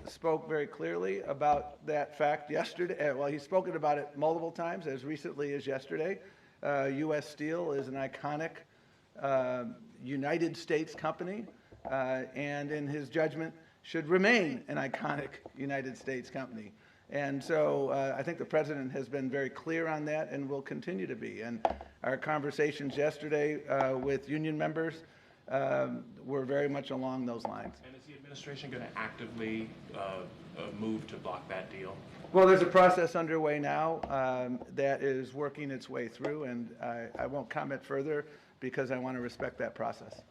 spoke very clearly about that fact yesterday. Well, he's spoken about it multiple times, as recently as yesterday. U.S. Steel is an iconic United States company, and in his judgment, should remain an iconic United States company. And so I think the president has been very clear on that and will continue to be. And our conversations yesterday with union members were very much along those lines. And is the administration going to actively move to block that deal? Well, there's a process underway now that is working its way through, and I won't comment further because I want to respect that process.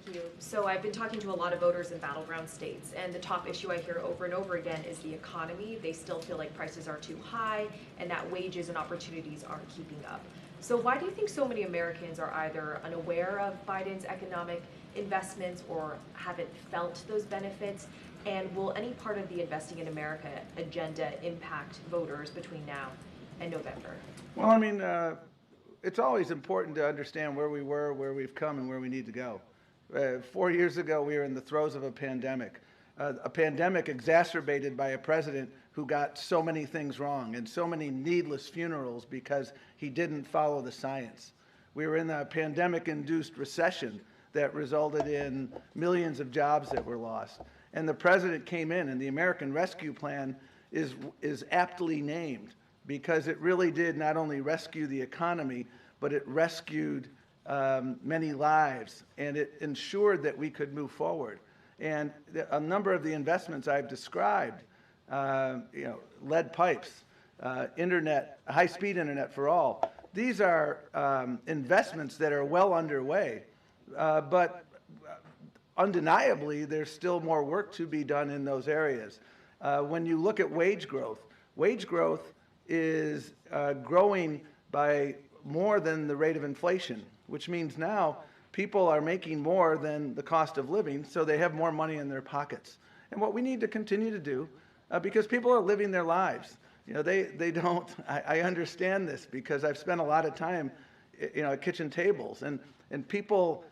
Thank you. So I've been talking to a lot of voters in battleground states, and the top issue I hear over and over again is the economy. They still feel like prices are too high and that wages and opportunities aren't keeping up. So why do you think so many Americans are either unaware of Biden's economic investments or haven't felt those benefits? And will any part of the Investing in America agenda impact voters between now and November? Well, I mean, it's always important to understand where we were, where we've come, and where we need to go. 4 years ago, we were in the throes of a pandemic exacerbated by a president who got so many things wrong and so many needless funerals because he didn't follow the science. We were in a pandemic-induced recession that resulted in millions of jobs that were lost. And the president came in, and the American Rescue Plan is aptly named because it really did not only rescue the economy, but it rescued many lives, and it ensured that we could move forward. And a number of the investments I've described, lead pipes, internet, high-speed internet for all, these are investments that are well underway. But undeniably, there's still more work to be done in those areas. When you look at wage growth is growing by more than the rate of inflation, which means now people are making more than the cost of living, so they have more money in their pockets. And what we need to continue to do, because people are living their lives, they don't, I understand this because I've spent a lot of time, at kitchen tables, and people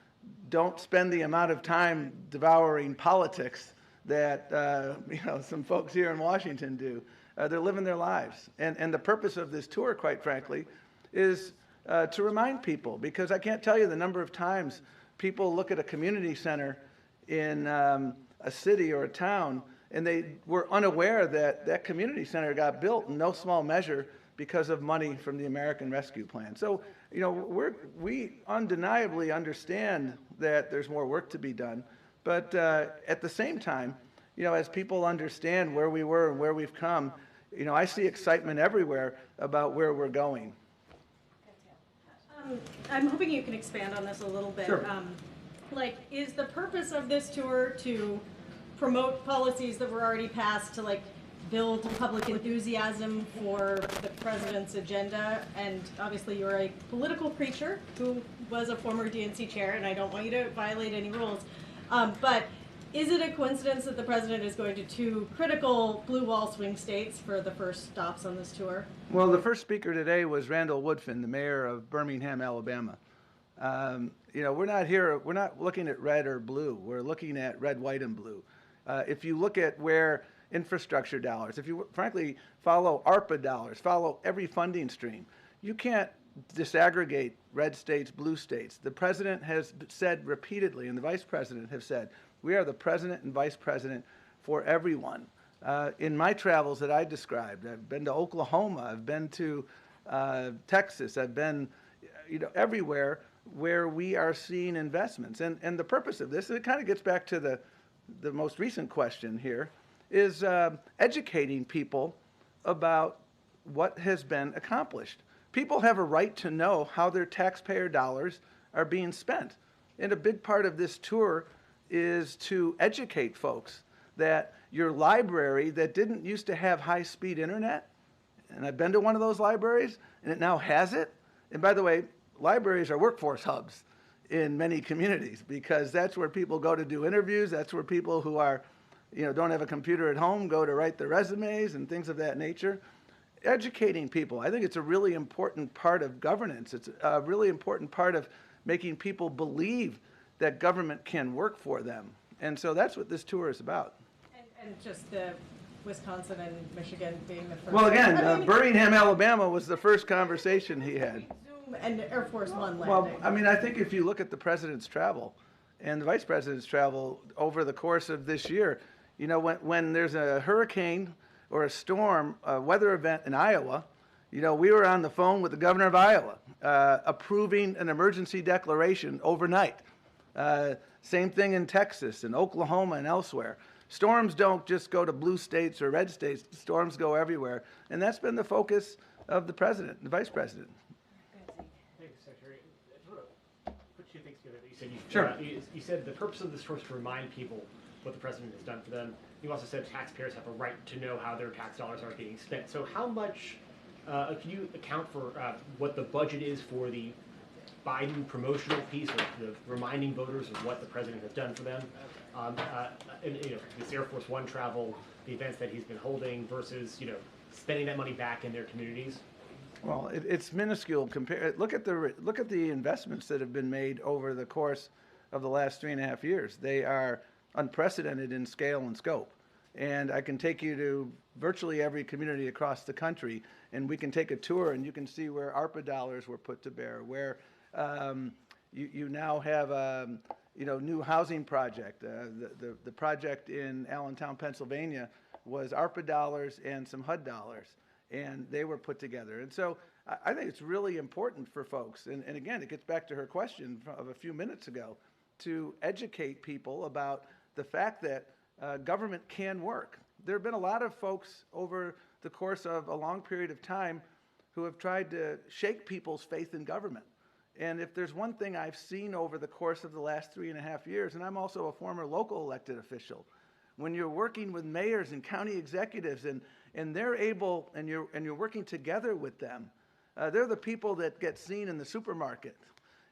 don't spend the amount of time devouring politics that, some folks here in Washington do. They're living their lives. And the purpose of this tour, quite frankly, is to remind people, because I can't tell you the number of times people look at a community center in a city or a town and they were unaware that that community center got built in no small measure because of money from the American Rescue Plan. So, we undeniably understand that there's more work to be done, but at the same time, as people understand where we were and where we've come, I see excitement everywhere about where we're going. I'm hoping you can expand on this a little bit. Sure. Is the purpose of this tour to promote policies that were already passed to build public enthusiasm for the president's agenda? And obviously you're a political preacher who was a former DNC chair, and I don't want you to violate any rules. But is it a coincidence that the president is going to two critical blue wall swing states for the first stops on this tour? Well, the first speaker today was Randall Woodfin, the mayor of Birmingham, Alabama. We're not looking at red or blue. We're looking at red, white, and blue. If you look at where infrastructure dollars, if you frankly follow ARPA dollars, follow every funding stream, you can't disaggregate red states, blue states. The president has said repeatedly, and the vice president have said, we are the president and vice president for everyone. In my travels that I described, I've been to Oklahoma, I've been to Texas, I've been everywhere where we are seeing investments. And the purpose of this, and it kind of gets back to the most recent question here, is educating people about what has been accomplished. People have a right to know how their taxpayer dollars are being spent. And a big part of this tour is to educate folks that your library that didn't used to have high-speed internet, and I've been to one of those libraries, and it now has it. And by the way, libraries are workforce hubs in many communities because that's where people go to do interviews. That's where people who are, don't have a computer at home go to write their resumes and things of that nature. Educating people, I think it's a really important part of governance. It's a really important part of making people believe that government can work for them. And so that's what this tour is about. And just the Wisconsin and Michigan being the first. Well, again, Birmingham, Alabama was the first conversation he had. Zoom and Air Force One landing. Well, I think if you look at the president's travel and the vice president's travel over the course of this year, when there's a hurricane or a storm, a weather event in Iowa, we were on the phone with the governor of Iowa approving an emergency declaration overnight. Same thing in Texas and Oklahoma and elsewhere. Storms don't just go to blue states or red states. Storms go everywhere. And that's been the focus of the president, the vice president. Thank you, Secretary. I want to put two things together that you said. Sure. You said the purpose of this tour is to remind people what the president has done for them. You also said taxpayers have a right to know how their tax dollars are being spent. So how much, can you account for what the budget is for the Biden promotional piece, of the reminding voters of what the president has done for them, this Air Force One travel, the events that he's been holding versus spending that money back in their communities? Well, it's minuscule compared. Look at the investments that have been made over the course of the last 3.5 years. They are unprecedented in scale and scope. And I can take you to virtually every community across the country, and we can take a tour, and you can see where ARPA dollars were put to bear, where you now have a new housing project. The project in Allentown, Pennsylvania, was ARPA dollars and some HUD dollars, and they were put together. And so I think it's really important for folks, and again, it gets back to her question of a few minutes ago, to educate people about the fact that government can work. There have been a lot of folks over the course of a long period of time who have tried to shake people's faith in government. And if there's one thing I've seen over the course of the last 3.5 years, and I'm also a former local elected official, when you're working with mayors and county executives and they're able, and you're working together with them, they're the people that get seen in the supermarket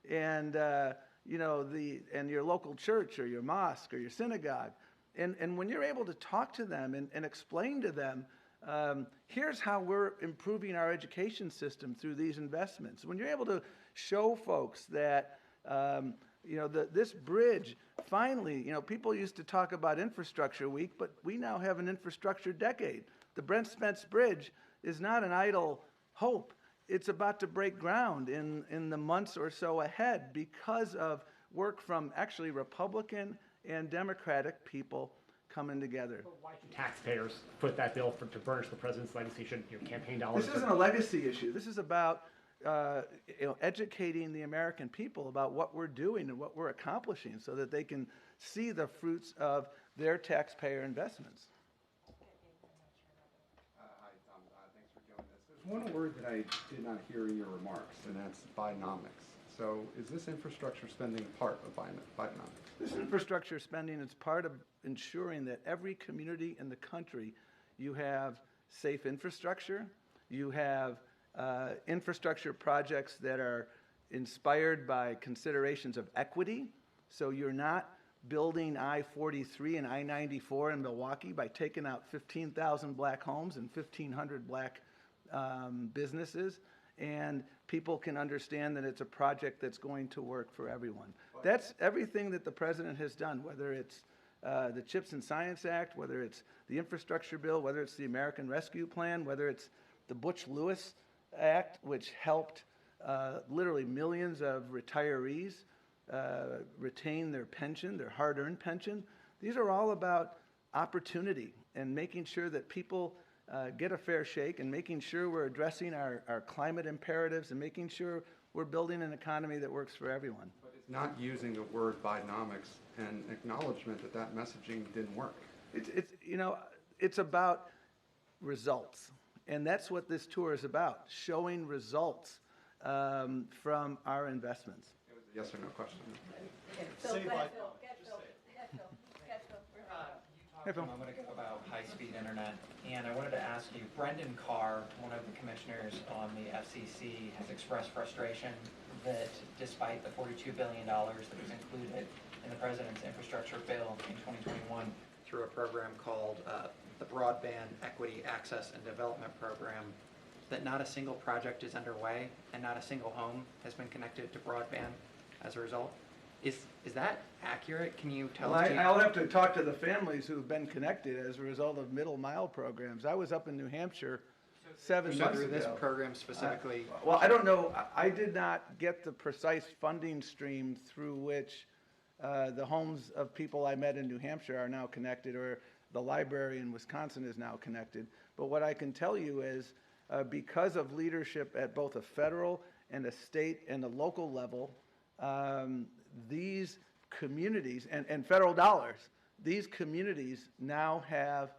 and and your local church or your mosque or your synagogue. And when you're able to talk to them and explain to them, here's how we're improving our education system through these investments. When you're able to show folks that, this bridge, finally, people used to talk about infrastructure week, but we now have an infrastructure decade. The Brent Spence Bridge is not an idle hope. It's about to break ground in the months or so ahead because of work from actually Republican and Democratic people coming together. Why should taxpayers foot that bill to burnish the president's legacy? Should campaign dollars? This isn't a legacy issue. This is about educating the American people about what we're doing and what we're accomplishing so that they can see the fruits of their taxpayer investments. Hi, Tom. Thanks for doing this. There's one word that I did not hear in your remarks, and that's Bidenomics. So is this infrastructure spending part of Bidenomics? This infrastructure spending is part of ensuring that every community in the country, you have safe infrastructure, you have infrastructure projects that are inspired by considerations of equity. So you're not building I-43 and I-94 in Milwaukee by taking out 15,000 black homes and 1,500 black businesses. And people can understand that it's a project that's going to work for everyone. That's everything that the president has done, whether it's the CHIPS and Science Act, whether it's the infrastructure bill, whether it's the American Rescue Plan, whether it's the Butch-Lewis Act, which helped literally millions of retirees retain their pension, their hard-earned pension. These are all about opportunity and making sure that people get a fair shake and making sure we're addressing our climate imperatives and making sure we're building an economy that works for everyone. But it's not using the word Bidenomics and acknowledgement that that messaging didn't work. It's about results. And that's what this tour is about, showing results from our investments. It was a yes or no question. You talked a moment ago about high-speed internet, and I wanted to ask you, Brendan Carr, one of the commissioners on the FCC, has expressed frustration that despite the $42 billion that was included in the president's infrastructure bill in 2021 through a program called the Broadband Equity Access and Development Program, that not a single project is underway and not a single home has been connected to broadband as a result. Is that accurate? Can you tell us? I'll have to talk to the families who've been connected as a result of middle mile programs. I was up in New Hampshire 7 months ago. This program specifically? Well, I don't know. I did not get the precise funding stream through which the homes of people I met in New Hampshire are now connected, or the library in Wisconsin is now connected. But what I can tell you is because of leadership at both a federal and a state and a local level, these communities and federal dollars, these communities now have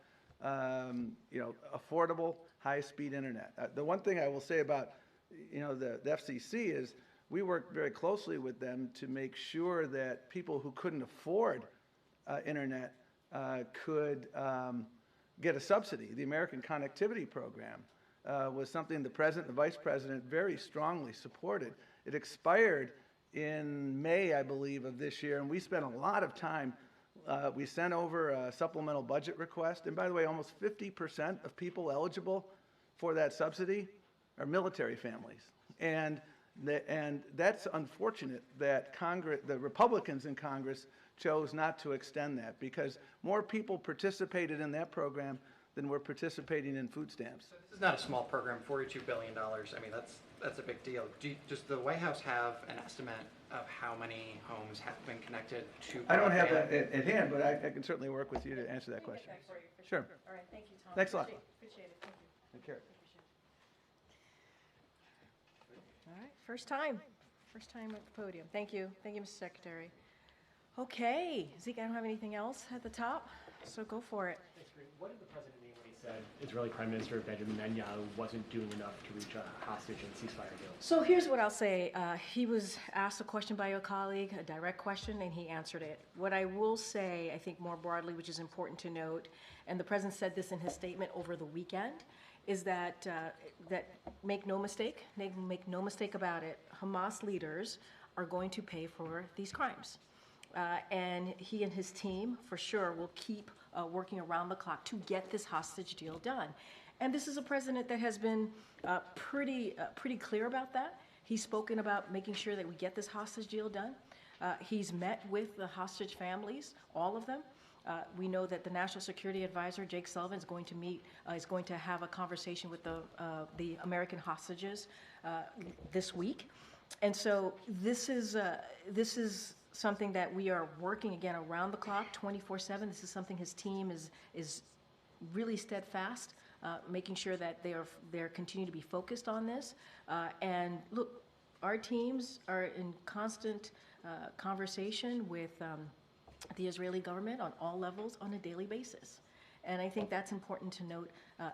affordable high-speed internet. The one thing I will say about the FCC is we work very closely with them to make sure that people who couldn't afford internet could get a subsidy. The American Connectivity Program was something the president and the vice president very strongly supported. It expired in May, I believe, of this year, and we spent a lot of time. We sent over a supplemental budget request, and by the way, almost 50% of people eligible for that subsidy are military families. And that's unfortunate that the Republicans in Congress chose not to extend that, because more people participated in that program than were participating in food stamps. So this is not a small program, $42 billion. I mean, that's a big deal. Does the White House have an estimate of how many homes have been connected to broadband? I don't have that at hand, but I can certainly work with you to answer that question. Sure. All right, thank you, Tom. Thanks a lot. Appreciate it, thank you. Take care. All right, first time at the podium. Thank you, Mr. Secretary. Okay, Zeke, I don't have anything else at the top, so go for it. Thanks, Karine. What did the president mean when he said Israeli Prime Minister Benjamin Netanyahu wasn't doing enough to reach a hostage and ceasefire deal? So here's what I'll say. He was asked a question by your colleague, a direct question, and he answered it. What I will say, I think more broadly, which is important to note, and the president said this in his statement over the weekend, is that make no mistake about it, Hamas leaders are going to pay for these crimes. And he and his team, for sure, will keep working around the clock to get this hostage deal done. And this is a president that has been pretty clear about that. He's spoken about making sure that we get this hostage deal done. He's met with the hostage families, all of them. We know that the National Security Advisor, Jake Sullivan, is going to have a conversation with the American hostages this week. And so this is something that we are working again around the clock, 24/7. This is something his team is really steadfast, making sure that they're continue to be focused on this. And look, our teams are in constant conversation with the Israeli government on all levels on a daily basis. And I think that's important to note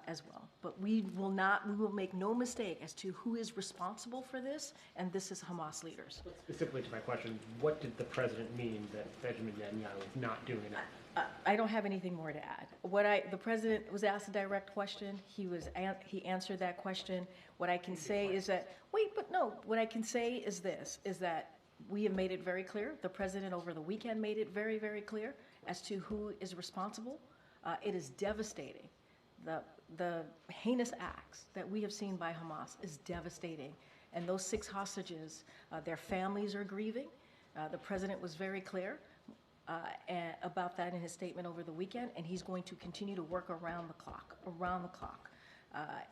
as well. But we will make no mistake as to who is responsible for this, and this is Hamas leaders. Specifically to my question, what did the president mean that Benjamin Netanyahu is not doing enough? I don't have anything more to add. The president was asked a direct question. He answered that question. What I can say is that, what I can say is this, is that we have made it very clear. The president over the weekend made it very, very clear as to who is responsible. It is devastating. The heinous acts that we have seen by Hamas is devastating. And those 6 hostages, their families are grieving. The president was very clear about that in his statement over the weekend, and he's going to continue to work around the clock.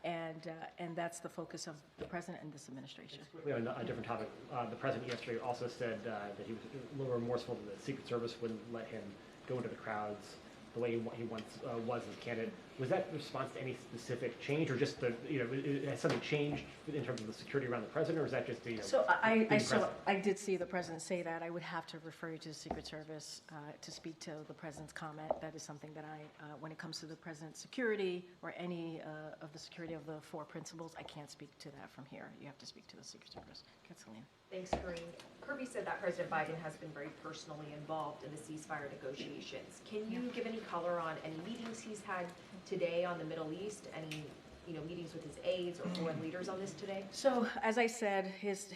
And that's the focus of the president and this administration. On a different topic, the president yesterday also said that he was a little remorseful that the Secret Service wouldn't let him go into the crowds the way he once was as a candidate. Was that in response to any specific change, or just has something changed in terms of the security around the president, or is that just So I did see the president say that. I would have to refer you to the Secret Service to speak to the president's comment. That is something that when it comes to the president's security or any of the security of the 4 principles, I can't speak to that from here. You have to speak to the Secret Service. Cecilia. Thanks, Karine. Kirby said that President Biden has been very personally involved in the ceasefire negotiations. Can you give any color on any meetings he's had today on the Middle East? Any meetings with his aides or foreign leaders on this today? So, as I said, his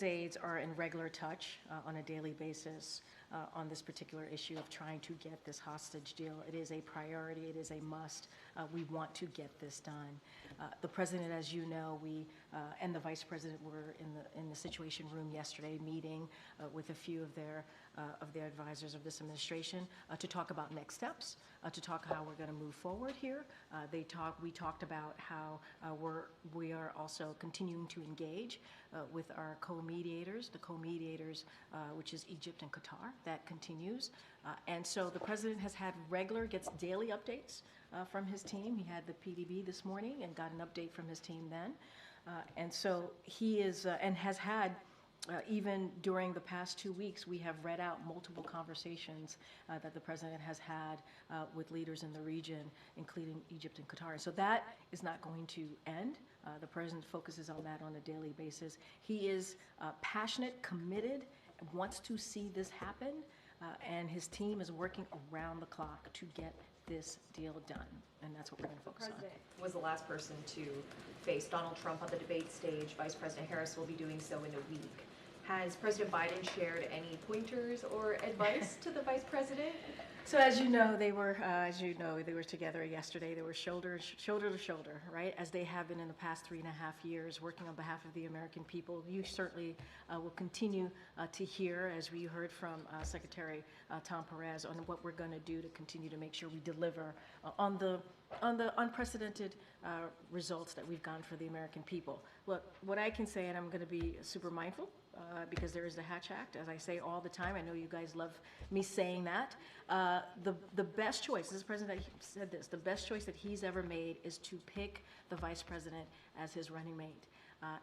aides are in regular touch on a daily basis on this particular issue of trying to get this hostage deal. It is a priority. It is a must. We want to get this done. The president, as you know, and the vice president were in the Situation Room yesterday, meeting with a few of their advisors of this administration to talk about next steps, to talk how we're going to move forward here. We talked about how we are also continuing to engage with our co-mediators, which is Egypt and Qatar. That continues. And so the president gets daily updates from his team. He had the PDB this morning and got an update from his team then. And so he is, and has had, even during the past 2 weeks, we have read out multiple conversations that the president has had with leaders in the region, including Egypt and Qatar. So that is not going to end. The president focuses on that on a daily basis. He is passionate, committed, wants to see this happen, and his team is working around the clock to get this deal done, and that's what we're going to focus on. The president was the last person to face Donald Trump on the debate stage. Vice President Harris will be doing so in a week. Has President Biden shared any pointers or advice to the vice president? So as you know, they were together yesterday. They were shoulder to shoulder, right? As they have been in the past 3.5 years, working on behalf of the American people. You certainly will continue to hear, as we heard from Secretary Tom Perez, on what we're going to do to continue to make sure we deliver on the unprecedented results that we've gotten for the American people. Look, what I can say, and I'm going to be super mindful, because there is the Hatch Act, as I say all the time. I know you guys love me saying that. The best choice, this is the president that said this, the best choice that he's ever made is to pick the vice president as his running mate.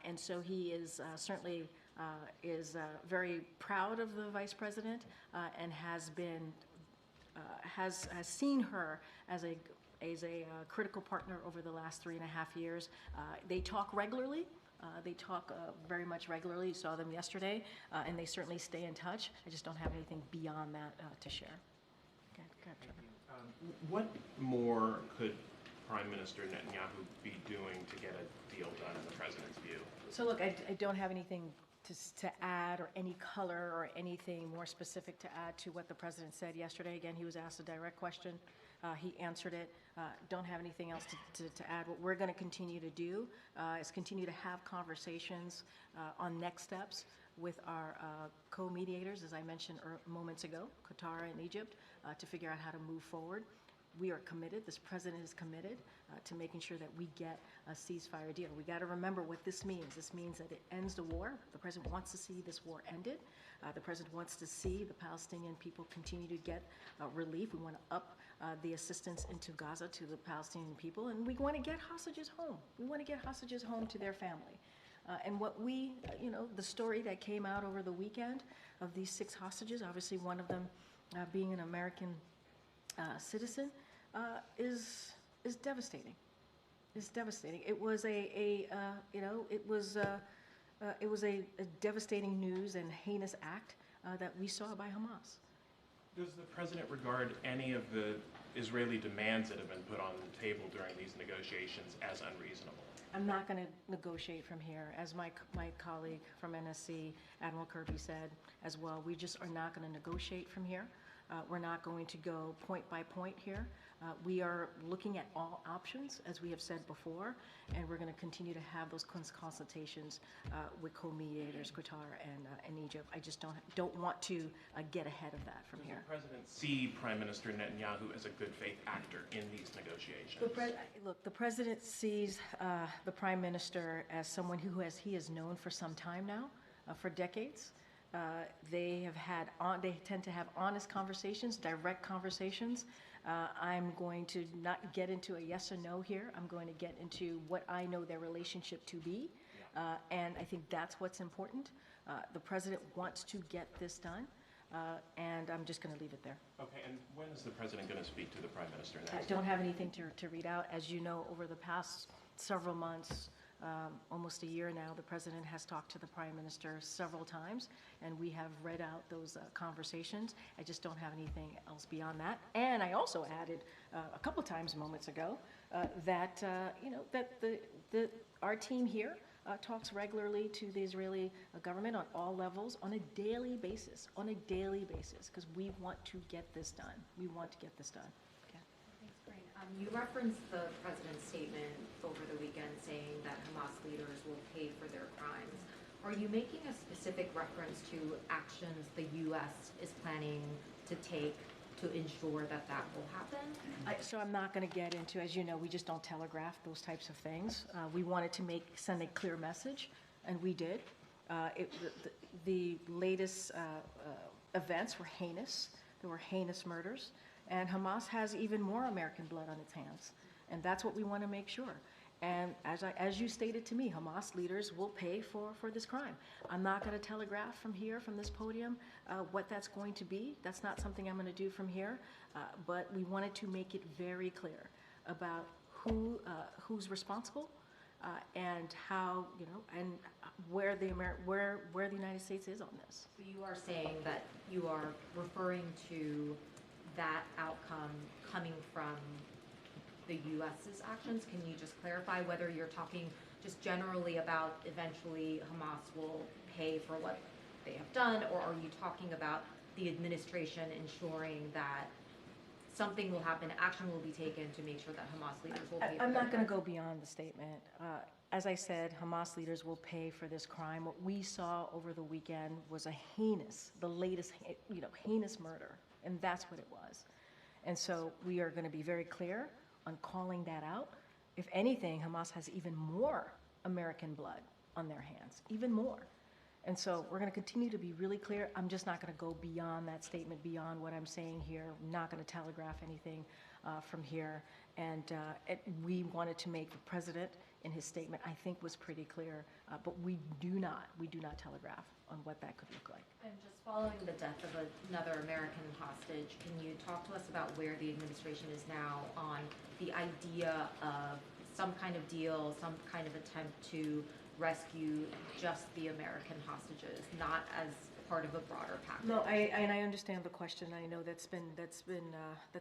And so he is certainly is very proud of the Vice President and has been has seen her as a critical partner over the last 3.5 years. They talk regularly. They talk very much regularly. You saw them yesterday, and they certainly stay in touch. I just don't have anything beyond that to share. Go ahead, Trevor. What more could Prime Minister Netanyahu be doing to get a deal done in the president's view? So look, I don't have anything to add or any color or anything more specific to add to what the president said yesterday. Again, he was asked a direct question. He answered it. Don't have anything else to add. What we're going to continue to do is continue to have conversations on next steps with our co-mediators, as I mentioned moments ago, Qatar and Egypt, to figure out how to move forward. We are committed, this president is committed to making sure that we get a ceasefire deal. We got to remember what this means. This means that it ends the war. The president wants to see this war ended. The president wants to see the Palestinian people continue to get relief. We want to up the assistance into Gaza to the Palestinian people, and we want to get hostages home. We want to get hostages home to their family. And what we, the story that came out over the weekend of these 6 hostages, obviously one of them being an American citizen, is devastating. It's devastating. It was a devastating news and heinous act that we saw by Hamas. Does the president regard any of the Israeli demands that have been put on the table during these negotiations as unreasonable? I'm not going to negotiate from here. As my colleague from NSC, Admiral Kirby, said as well, we just are not going to negotiate from here. We're not going to go point by point here. We are looking at all options, as we have said before, and we're going to continue to have those consultations with co-mediators, Qatar and Egypt. I just don't want to get ahead of that from here. Does the president see Prime Minister Netanyahu as a good faith actor in these negotiations? Look, the president sees the prime minister as someone he has known for some time now, for decades. They tend to have honest conversations, direct conversations. I'm going to not get into a yes or no here. I'm going to get into what I know their relationship to be. And I think that's what's important. The president wants to get this done. And I'm just going to leave it there. Okay, and when is the president going to speak to the prime minister next? I don't have anything to read out. As you know, over the past several months, almost a year now, the president has talked to the prime minister several times, and we have read out those conversations. I just don't have anything else beyond that. And I also added a couple times moments ago that our team here talks regularly to the Israeli government on all levels on a daily basis, because we want to get this done. We want to get this done. You referenced the president's statement over the weekend saying that Hamas leaders will pay for their crimes. Are you making a specific reference to actions the U.S. is planning to take to ensure that that will happen? So I'm not going to get into, as you know, we just don't telegraph those types of things. We wanted to send a clear message, and we did. The latest events were heinous. There were heinous murders. And Hamas has even more American blood on its hands. And that's what we want to make sure. And as you stated to me, Hamas leaders will pay for this crime. I'm not going to telegraph from here, from this podium, what that's going to be. That's not something I'm going to do from here. But we wanted to make it very clear about who's responsible and how, and where the United States is on this. So you are saying that you are referring to that outcome coming from the U.S.'s actions. Can you just clarify whether you're talking just generally about eventually Hamas will pay for what they have done, or are you talking about the administration ensuring that something will happen, action will be taken to make sure that Hamas leaders will pay for I'm not going to crimes? go beyond the statement. As I said, Hamas leaders will pay for this crime. What we saw over the weekend was the latest heinous murder. And that's what it was. And so we are going to be very clear on calling that out. If anything, Hamas has even more American blood on their hands, even more. And so we're going to continue to be really clear. I'm just not going to go beyond that statement, beyond what I'm saying here. I'm not going to telegraph anything from here. And we wanted to make the president, in his statement, I think was pretty clear, but we do not telegraph on what that could look like. And just following the death of another American hostage, can you talk to us about where the administration is now on the idea of some kind of deal, some kind of attempt to rescue just the American hostages, not as part of a broader package? No, I understand the question. I know that's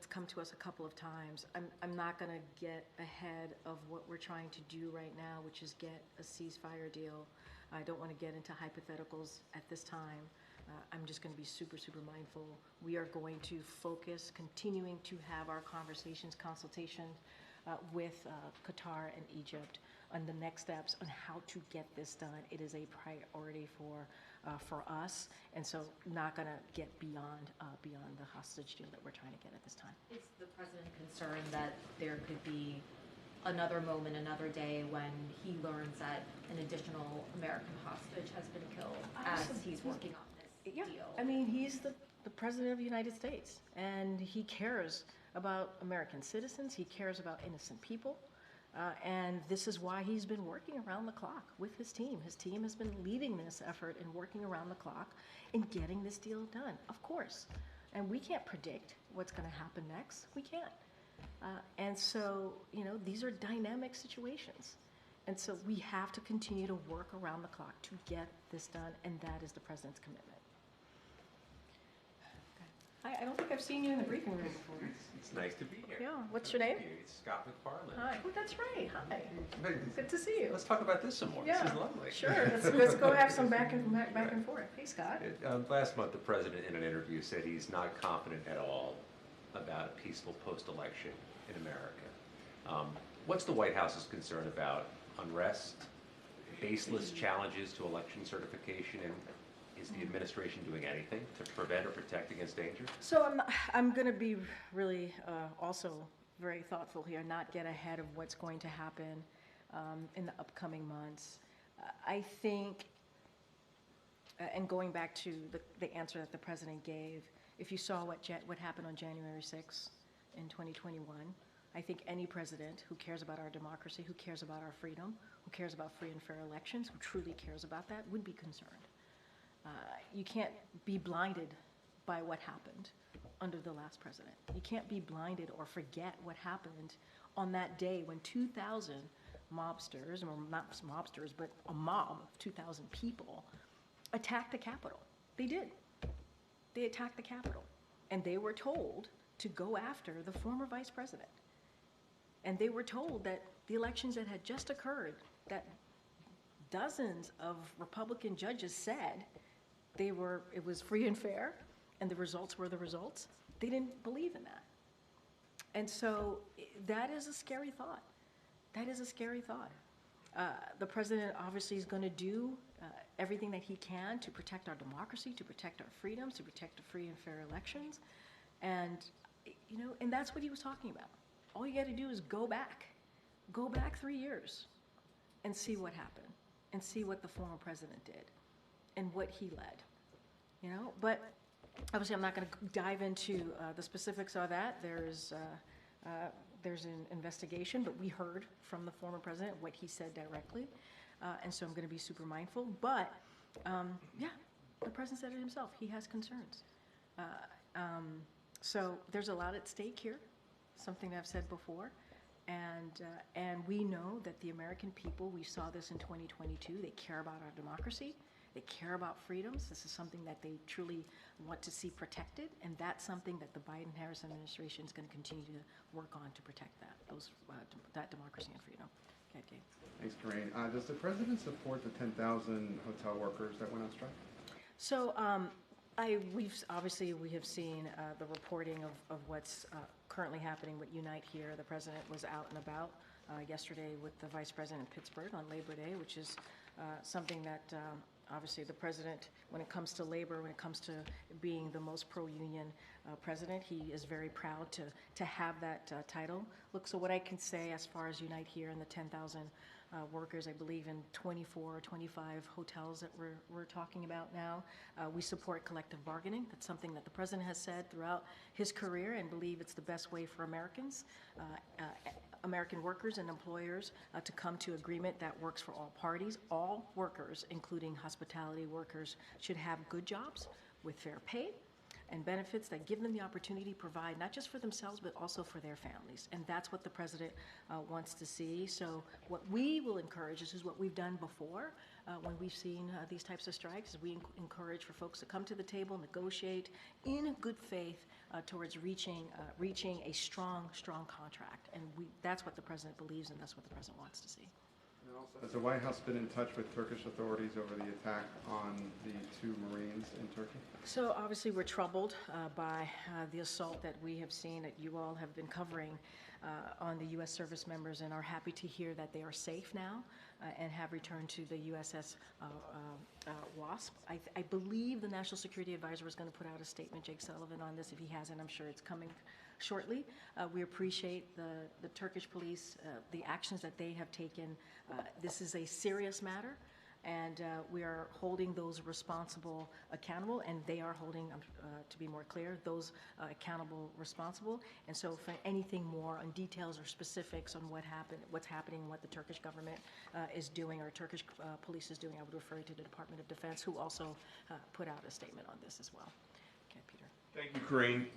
come to us a couple of times. I'm not going to get ahead of what we're trying to do right now, which is get a ceasefire deal. I don't want to get into hypotheticals at this time. I'm just going to be super, super mindful. We are going to focus, continuing to have our conversations, consultation with Qatar and Egypt on the next steps on how to get this done. It is a priority for us, and so not going to get beyond the hostage deal that we're trying to get at this time. Is the president concerned that there could be another moment, another day when he learns that an additional American hostage has been killed as he's working on this deal? I mean, he's the president of the United States, and he cares about American citizens. He cares about innocent people. And this is why he's been working around the clock with his team. His team has been leading this effort and working around the clock in getting this deal done, of course. And we can't predict what's going to happen next. We can't. And so, these are dynamic situations. And so we have to continue to work around the clock to get this done, and that is the president's commitment. I don't think I've seen you in the briefing room before. It's nice to be here. Yeah. What's your name? It's Scott McFarland. Hi. Oh, that's right. Hi. Good to see you. Let's talk about this some more. Yeah. This is lovely. Sure. Let's go have some back and forth. Hey, Scott. Last month, the president, in an interview, said he's not confident at all about a peaceful post-election in America. What's the White House's concern about unrest, baseless challenges to election certification, and is the administration doing anything to prevent or protect against danger? So I'm going to be really also very thoughtful here, not get ahead of what's going to happen in the upcoming months. I think, and going back to the answer that the president gave, if you saw what happened on January 6th in 2021, I think any president who cares about our democracy, who cares about our freedom, who cares about free and fair elections, who truly cares about that, would be concerned. You can't be blinded by what happened under the last president. You can't be blinded or forget what happened on that day when 2,000 mobsters, or not mobsters, but a mob of 2,000 people attacked the Capitol. They did. They attacked the Capitol. And they were told to go after the former vice president. And they were told that the elections that had just occurred, that dozens of Republican judges said it was free and fair, and the results were the results. They didn't believe in that. And so that is a scary thought. That is a scary thought. The president obviously is going to do everything that he can to protect our democracy, to protect our freedoms, to protect the free and fair elections. And, and that's what he was talking about. All you got to do is go back 3 years and see what happened and see what the former president did and what he led, But obviously, I'm not going to dive into the specifics of that. There's an investigation, but we heard from the former president what he said directly, and so I'm going to be super mindful. But the president said it himself. He has concerns. So there's a lot at stake here, something that I've said before. And we know that the American people, we saw this in 2022, they care about our democracy. They care about freedoms. This is something that they truly want to see protected, and that's something that the Biden-Harris administration is going to continue to work on to protect that democracy and freedom. Okay, Gabe. Thanks, Karine. Does the president support the 10,000 hotel workers that went on strike? So we have seen the reporting of what's currently happening with Unite Here. The president was out and about yesterday with the vice president in Pittsburgh on Labor Day, which is something that Obviously, the president, when it comes to labor, when it comes to being the most pro-union president, he is very proud to have that title. Look, so what I can say as far as Unite Here and the 10,000 workers, I believe in 24 or 25 hotels that we're talking about now. We support collective bargaining. That's something that the president has said throughout his career and believe it's the best way for Americans, American workers and employers to come to agreement that works for all parties. All workers, including hospitality workers, should have good jobs with fair pay and benefits that give them the opportunity to provide not just for themselves but also for their families. And that's what the president wants to see. So what we will encourage, this is what we've done before when we've seen these types of strikes, is we encourage for folks to come to the table, negotiate in good faith towards reaching a strong contract. And that's what the president believes, and that's what the president wants to see. Has the White House been in touch with Turkish authorities over the attack on the 2 Marines in Turkey? So obviously we're troubled by the assault that we have seen, that you all have been covering on the U.S. service members, and are happy to hear that they are safe now and have returned to the USS WASP. I believe the National Security Advisor was going to put out a statement, Jake Sullivan, on this. If he hasn't, I'm sure it's coming shortly. We appreciate the Turkish police, the actions that they have taken. This is a serious matter, and we are holding those responsible accountable, and they are holding, to be more clear, those accountable responsible. And so for anything more on details or specifics on what's happening, what the Turkish government is doing, or Turkish police is doing, I would refer you to the Department of Defense, who also put out a statement on this as well. Okay, Peter. Thank you, Karine.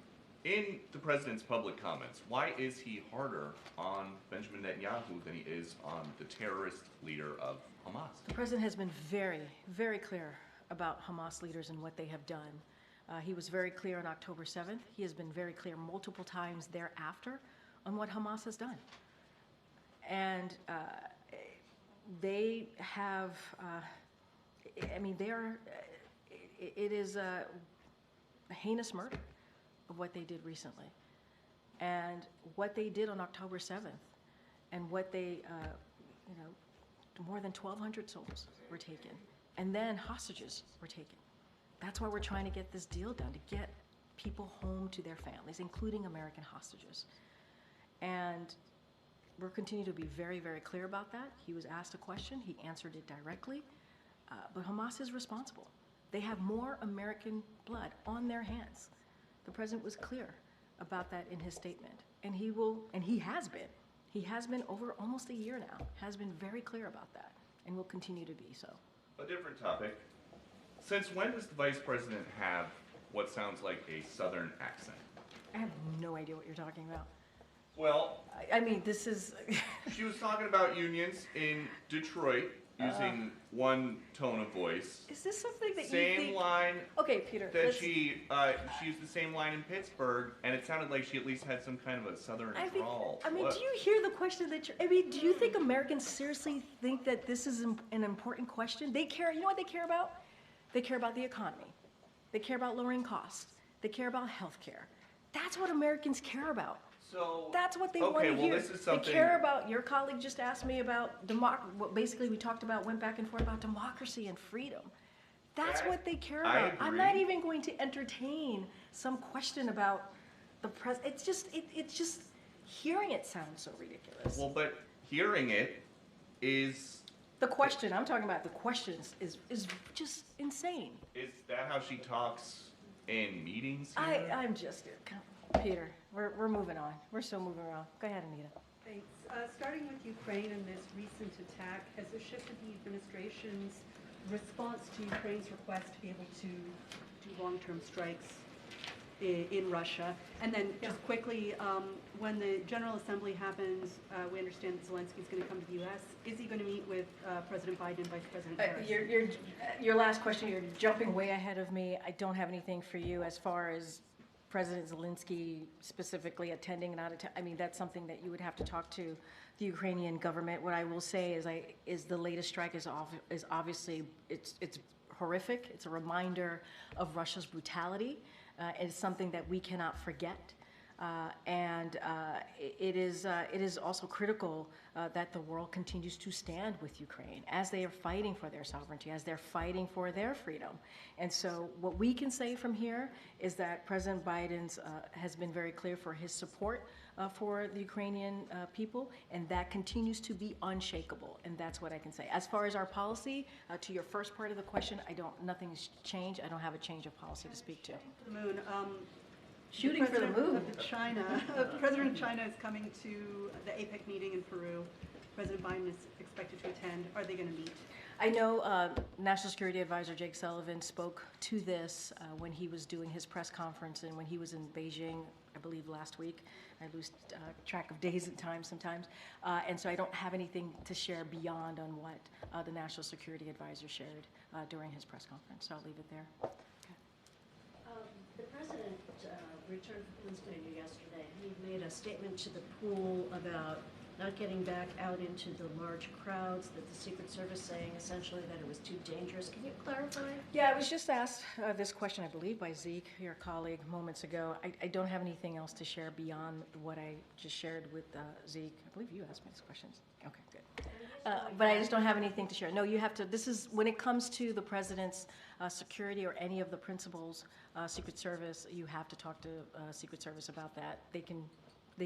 In the president's public comments, why is he harder on Benjamin Netanyahu than he is on the terrorist leader of Hamas? The president has been very, very clear about Hamas leaders and what they have done. He was very clear on October 7th. He has been very clear multiple times thereafter on what Hamas has done. And they have, it is a heinous murder of what they did recently. And what they did on October 7th, and what they, more than 1,200 souls were taken, and then hostages were taken. That's why we're trying to get this deal done, to get people home to their families, including American hostages. And we're continuing to be very, very clear about that. He was asked a question, he answered it directly, but Hamas is responsible. They have more American blood on their hands. The president was clear about that in his statement, and he has been over almost a year now, has been very clear about that, and will continue to be so. A different topic. Since when does the vice president have what sounds like a southern accent? I have no idea what you're talking about. Well, I mean, this is... She was talking about unions in Detroit using one tone of voice. Is this something that same you think... line. Okay, Peter. That she used the same line in Pittsburgh, and it sounded like she at least had some kind of a southern drawl. Do you hear the question that you're... do you think Americans seriously think that this is an important question? They care... You know what they care about? They care about the economy. They care about lowering costs. They care about health care. That's what Americans care about. So that's what they want to hear. This is something... They care about, your colleague just asked me about what basically we talked about, went back and forth about democracy and freedom. That's what they care about. I'm not even going to entertain some question about the president. It's just hearing it sounds so ridiculous. Well, but hearing it is... The question I'm talking about, the questions is just insane. Is that how she talks in meetings here? I'm just... Peter, we're moving on. We're still moving around. Go ahead, Anita. Thanks. Starting with Ukraine and this recent attack, has there shifted the administration's response to Ukraine's request to be able to do long-term strikes in Russia? And then just quickly, when the General Assembly happens, we understand that Zelensky's going to come to the U.S. Is he going to meet with President Biden and Vice President Harris? Your last question, you're jumping way ahead of me. I don't have anything for you as far as President Zelensky specifically attending, not attending. That's something that you would have to talk to the Ukrainian government. What I will say is the latest strike is obviously it's horrific. It's a reminder of Russia's brutality. It's something that we cannot forget. It is also critical that the world continues to stand with Ukraine as they are fighting for their sovereignty, as they're fighting for their freedom. And so what we can say from here is that President Biden has been very clear for his support for the Ukrainian people, and that continues to be unshakable. And that's what I can say. As far as our policy, to your first part of the question, nothing's changed. I don't have a change of policy to speak to. The moon. Shooting for the moon. President of China is coming to the APEC meeting in Peru. President Biden is expected to attend. Are they going to meet? I know National Security Advisor Jake Sullivan spoke to this when he was doing his press conference and when he was in Beijing, I believe last week. I lose track of days and time sometimes. And so I don't have anything to share beyond on what the National Security Advisor shared during his press conference. So I'll leave it there. The president returned from Pennsylvania yesterday. He made a statement to the pool about not getting back out into the large crowds, that the Secret Service saying essentially that it was too dangerous. Can you clarify? Yeah, I was just asked this question, I believe, by Zeke, your colleague, moments ago. I don't have anything else to share beyond what I just shared with Zeke. I believe you asked me these questions. Okay, good. But I just don't have anything to share. No, you have to, this is, when it comes to the president's security or any of the principals, Secret Service, you have to talk to Secret Service about that. They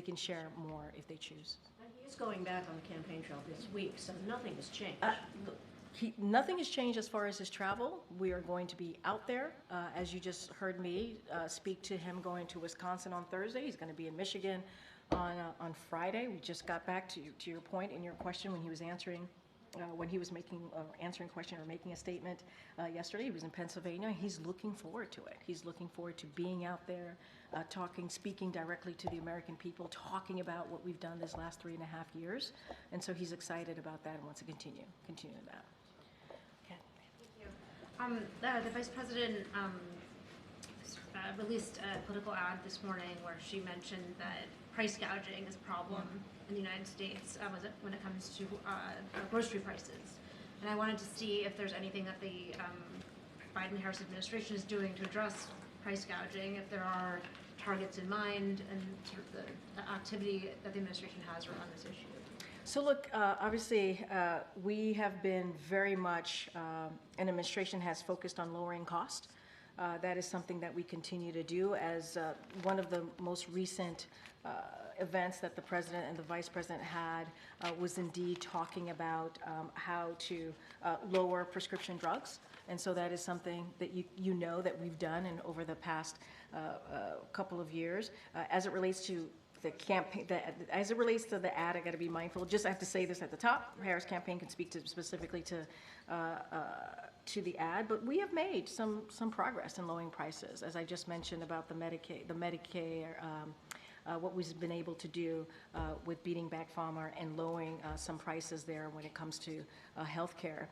can share more if they choose. He is going back on the campaign trail this week, so nothing has changed. Nothing has changed as far as his travel. We are going to be out there. As you just heard me speak to him going to Wisconsin on Thursday. He's going to be in Michigan on Friday. We just got back to your point in your question when he was answering answering a question or making a statement yesterday. He was in Pennsylvania. He's looking forward to it. He's looking forward to being out there, speaking directly to the American people, talking about what we've done this last 3.5 years. And so he's excited about that and wants to continue that. The Vice President released a political ad this morning where she mentioned that price gouging is a problem in the United States when it comes to grocery prices. And I wanted to see if there's anything that the Biden-Harris administration is doing to address price gouging, if there are targets in mind, and sort of the activity that the administration has around this issue. So look, obviously, we have been very much, an administration has focused on lowering cost. That is something that we continue to do. As one of the most recent events that the president and the vice president had was indeed talking about how to lower prescription drugs. And so that is something that you know that we've done and over the past couple of years. As it relates to the campaign, as it relates to the ad, I got to be mindful. Just I have to say this at the top. Harris campaign can speak to specifically to the ad, but we have made some progress in lowering prices, as I just mentioned about the Medicare, what we've been able to do with beating back pharma and lowering some prices there when it comes to health care.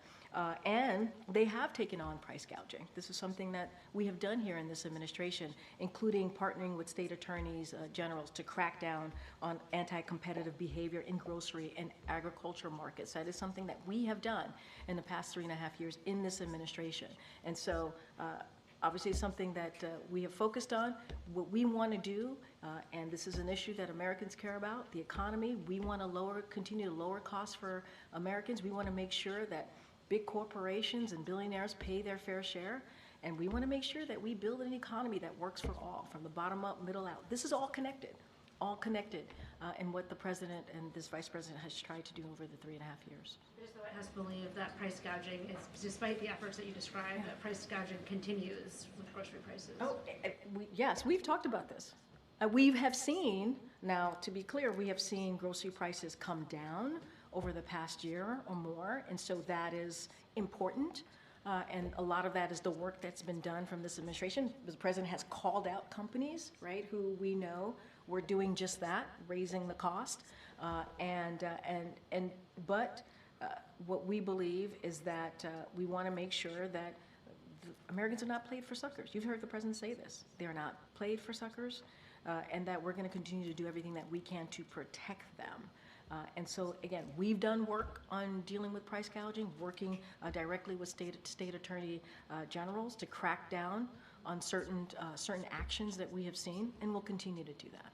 And they have taken on price gouging. This is something that we have done here in this administration, including partnering with state attorneys generals to crack down on anti-competitive behavior in grocery and agriculture markets. That is something that we have done in the past 3.5 years in this administration. And so obviously it's something that we have focused on. What we want to do, and this is an issue that Americans care about, the economy, we want to continue to lower costs for Americans. We want to make sure that big corporations and billionaires pay their fair share, and we want to make sure that we build an economy that works for all, from the bottom up, middle out. This is all connected, and what the president and this vice president has tried to do over the 3.5 years. Because the White House believes that price gouging is, despite the efforts that you described, that price gouging continues with grocery prices. Yes, we've talked about this. We have seen, now to be clear, we have seen grocery prices come down over the past year or more, and so that is important. And a lot of that is the work that's been done from this administration. The president has called out companies, right, who we know were doing just that, raising the cost. But what we believe is that we want to make sure that Americans are not played for suckers. You've heard the president say this. They are not played for suckers, and that we're going to continue to do everything that we can to protect them. And so, again, we've done work on dealing with price gouging, working directly with state attorney generals to crack down on certain actions that we have seen, and we'll continue to do that.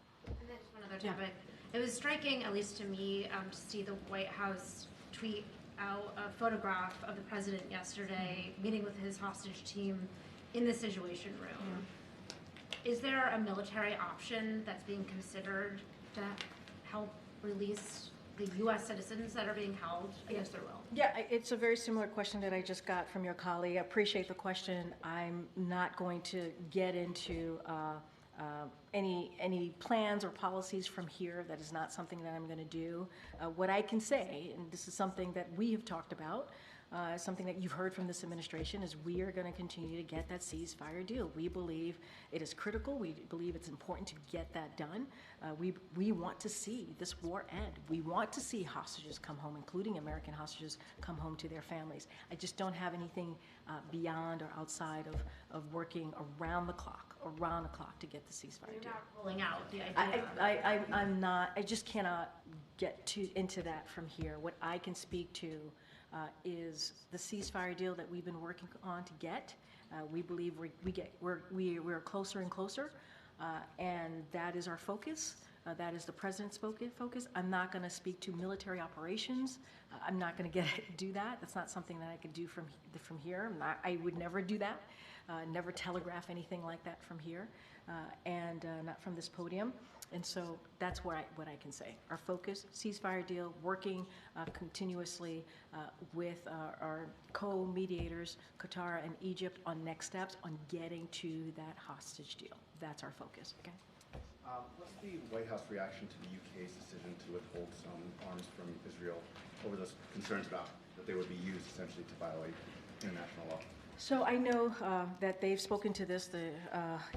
other topic. It was striking, at least to me, to see the White House tweet out a photograph of the president yesterday meeting with his hostage team in the Situation Room. Is there a military option that's being considered to help release the U.S. citizens that are being held against their will? Yeah, it's a very similar question that I just got from your colleague. I appreciate the question. I'm not going to get into any plans or policies from here. That is not something that I'm going to do. What I can say, and this is something that we have talked about, something that you've heard from this administration, is we are going to continue to get that ceasefire deal. We believe it is critical. We believe it's important to get that done. We want to see this war end. We want to see hostages come home, including American hostages, come home to their families. I just don't have anything beyond or outside of working around the clock to get the ceasefire deal. You're not pulling out the idea. I'm not. I just cannot get into that from here. What I can speak to is the ceasefire deal that we've been working on to get. We believe we're closer and closer, and that is our focus. That is the president's focus. I'm not going to speak to military operations. I'm not going to do that. That's not something that I could do from here. I would never do that. Never telegraph anything like that from here, and not from this podium. And so that's what I can say. Our focus, ceasefire deal, working continuously with our co-mediators, Qatar and Egypt, on next steps on getting to that hostage deal. That's our focus, okay? What's the White House reaction to the UK's decision to withhold some arms from Israel over those concerns about that they would be used essentially to violate international law? So I know that they've spoken to this, the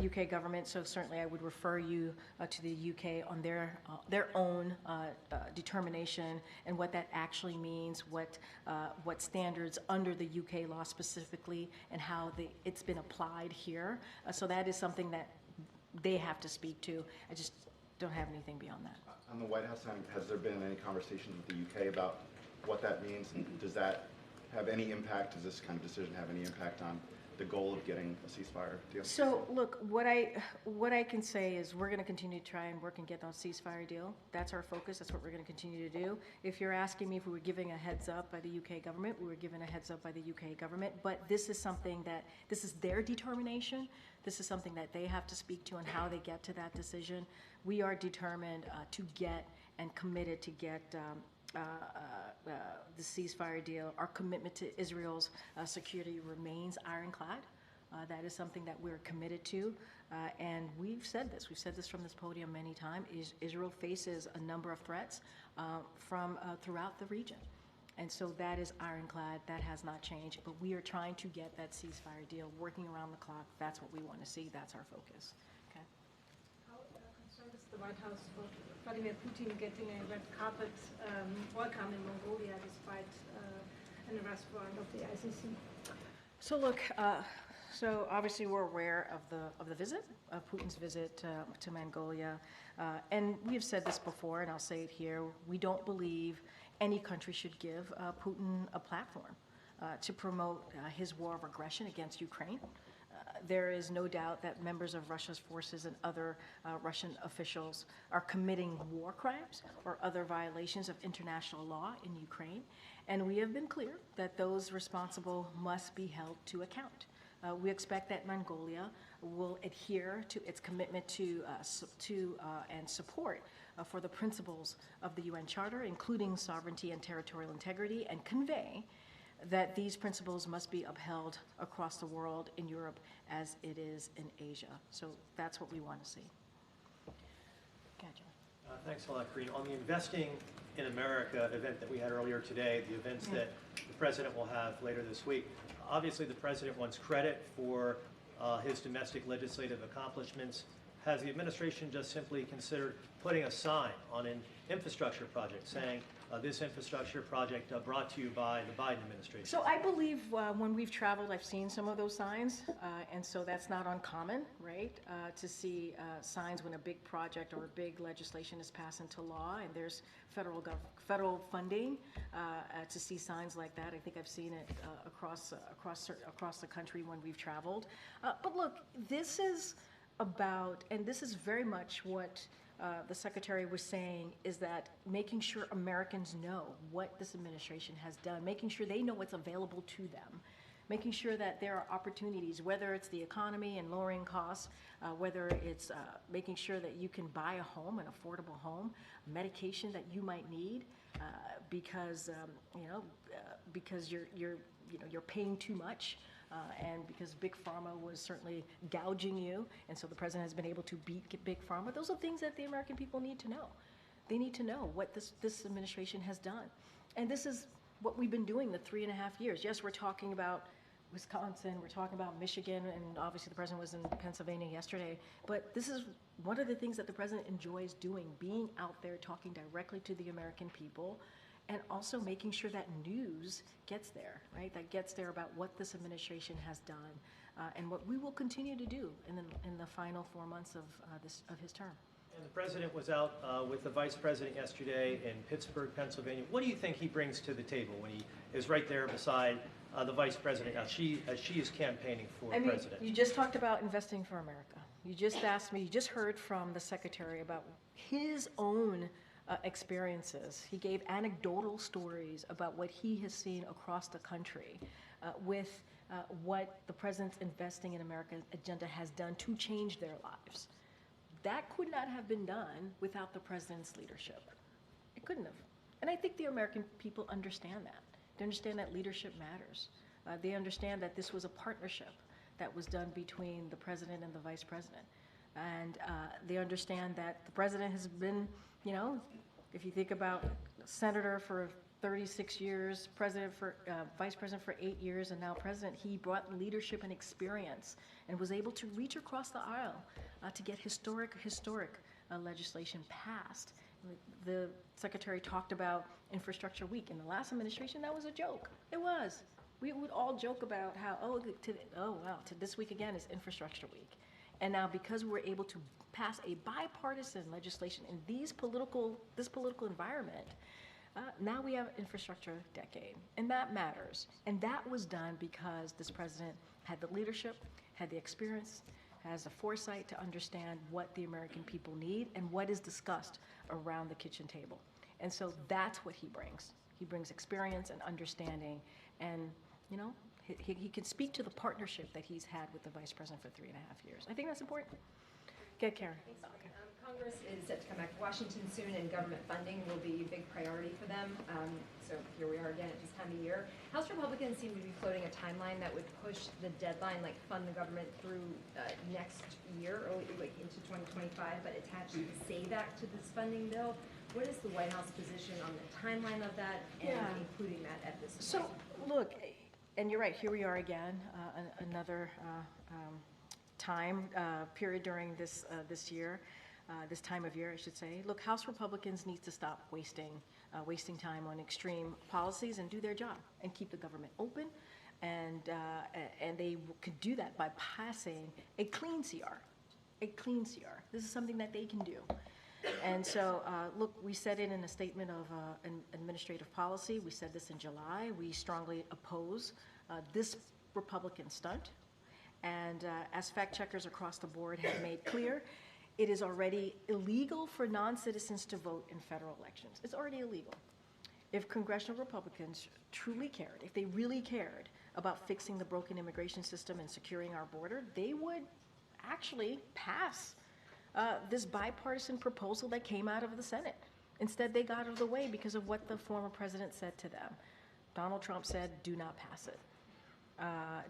UK government, so certainly I would refer you to the UK on their own determination and what that actually means, what standards under the UK law specifically, and how it's been applied here. So that is something that they have to speak to. I just don't have anything beyond that. On the White House side, has there been any conversations with the UK about what that means, and does that have any impact? Does this kind of decision have any impact on the goal of getting a ceasefire deal? So look, what I can say is we're going to continue to try and work and get on a ceasefire deal. That's our focus. That's what we're going to continue to do. If you're asking me if we were giving a heads up by the UK government, we were given a heads up by the UK government. But this is something this is their determination. This is something that they have to speak to and how they get to that decision. We are determined to get and committed to get the ceasefire deal. Our commitment to Israel's security remains ironclad. That is something that we're committed to, and we've said this. We've said this from this podium many times. Israel faces a number of threats from throughout the region, and so that is ironclad. That has not changed. But we are trying to get that ceasefire deal, working around the clock. That's what we want to see. That's our focus. Okay. How concerned is the White House for Vladimir Putin getting a red carpet welcome in Mongolia despite an arrest warrant of the ICC? So look, so obviously we're aware of the visit, of Putin's visit to Mongolia, and we have said this before, and I'll say it here. We don't believe any country should give Putin a platform to promote his war of aggression against Ukraine. There is no doubt that members of Russia's forces and other Russian officials are committing war crimes or other violations of international law in Ukraine, and we have been clear that those responsible must be held to account. We expect that Mongolia will adhere to its commitment to and support for the principles of the UN Charter, including sovereignty and territorial integrity, and convey that these principles must be upheld across the world, in Europe as it is in Asia. So that's what we want to see. Thanks a lot, Karine. On the Investing in America event that we had earlier today, the events that the President will have later this week, obviously the President wants credit for his domestic legislative accomplishments. Has the administration just simply considered putting a sign on an infrastructure project saying, this infrastructure project brought to you by the Biden administration? So I believe when we've traveled, I've seen some of those signs, and so that's not uncommon, right? To see signs when a big project or a big legislation is passed into law, and there's federal funding to see signs like that. I think I've seen it across the country when we've traveled. But look, this is about, and this is very much what the Secretary was saying is that making sure Americans know what this administration has done, making sure they know what's available to them, making sure that there are opportunities, whether it's the economy and lowering costs, whether it's making sure that you can buy a home, an affordable home, medication that you might need, because because you're paying too much, and because Big Pharma was certainly gouging you, and so the president has been able to beat Big Pharma. Those are things that the American people need to know. They need to know what this administration has done, and this is what we've been doing the 3.5 years. Yes, we're talking about Wisconsin, we're talking about Michigan, and obviously the president was in Pennsylvania yesterday, but this is one of the things that the president enjoys doing, being out there talking directly to the American people, and also making sure that news gets there, right? That gets there about what this administration has done, and what we will continue to do in the final 4 months of his term. And the president was out with the vice president yesterday in Pittsburgh, Pennsylvania. What do you think he brings to the table when he is right there beside the vice president as she is campaigning for president? You just talked about investing for America. You just asked me, you just heard from the secretary about his own experiences. He gave anecdotal stories about what he has seen across the country with what the president's Investing in America agenda has done to change their lives. That could not have been done without the president's leadership. It couldn't have. And I think the American people understand that. They understand that leadership matters. They understand that this was a partnership that was done between the president and the vice president. And they understand that the president has been, if you think about senator for 36 years, vice president for 8 years, and now president, he brought leadership and experience and was able to reach across the aisle to get historic legislation passed. The secretary talked about Infrastructure Week. In the last administration, that was a joke. It was. We would all joke about how, this week again is Infrastructure Week. And now because we're able to pass a bipartisan legislation in this political environment, now we have infrastructure decade, and that matters. And that was done because this president had the leadership, had the experience, has the foresight to understand what the American people need and what is discussed around the kitchen table. And so that's what he brings. He brings experience and understanding, and he can speak to the partnership that he's had with the vice president for 3.5 years. I think that's important. Good, Karen. Thanks, okay. Congress is set to come back to Washington soon, and government funding will be a big priority for them. So here we are again at this time of year. House Republicans seem to be floating a timeline that would push the deadline, like fund the government through next year, or like into 2025, but attach the SAVE Act to this funding bill. What is the White House position on the timeline of that, and including that at this point? So, look, and you're right, here we are again, another time period during this year, this time of year, I should say. Look, House Republicans need to stop wasting time on extreme policies and do their job and keep the government open, and they could do that by passing a clean CR. A clean CR. This is something that they can do. And so, look, we said it in a statement of an administrative policy. We said this in July. We strongly oppose this Republican stunt. And as fact checkers across the board have made clear, it is already illegal for non-citizens to vote in federal elections. It's already illegal. If congressional Republicans truly cared, if they really cared about fixing the broken immigration system and securing our border, they would actually pass this bipartisan proposal that came out of the Senate. Instead, they got out of the way because of what the former president said to them. Donald Trump said, do not pass it.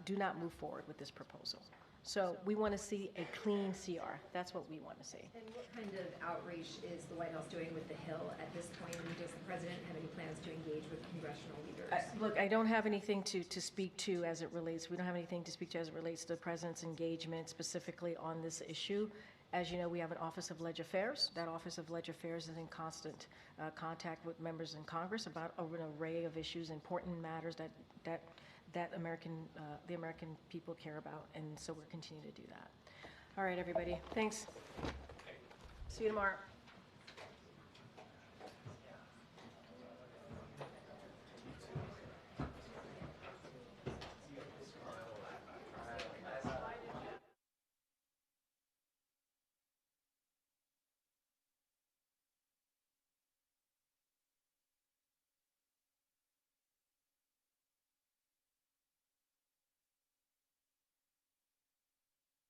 Do not move forward with this proposal. So we want to see a clean CR. That's what we want to see. And what kind of outreach is the White House doing with the Hill at this point? And does the president have any plans to engage with congressional leaders? Look, I don't have anything to speak to as it relates. We don't have anything to speak to as it relates to the president's engagement specifically on this issue. As you know, we have an Office of Leg Affairs. That Office of Leg Affairs is in constant contact with members in Congress about an array of issues, important matters that the American people care about, and so we're continuing to do that. All right, everybody. Thanks. See you tomorrow.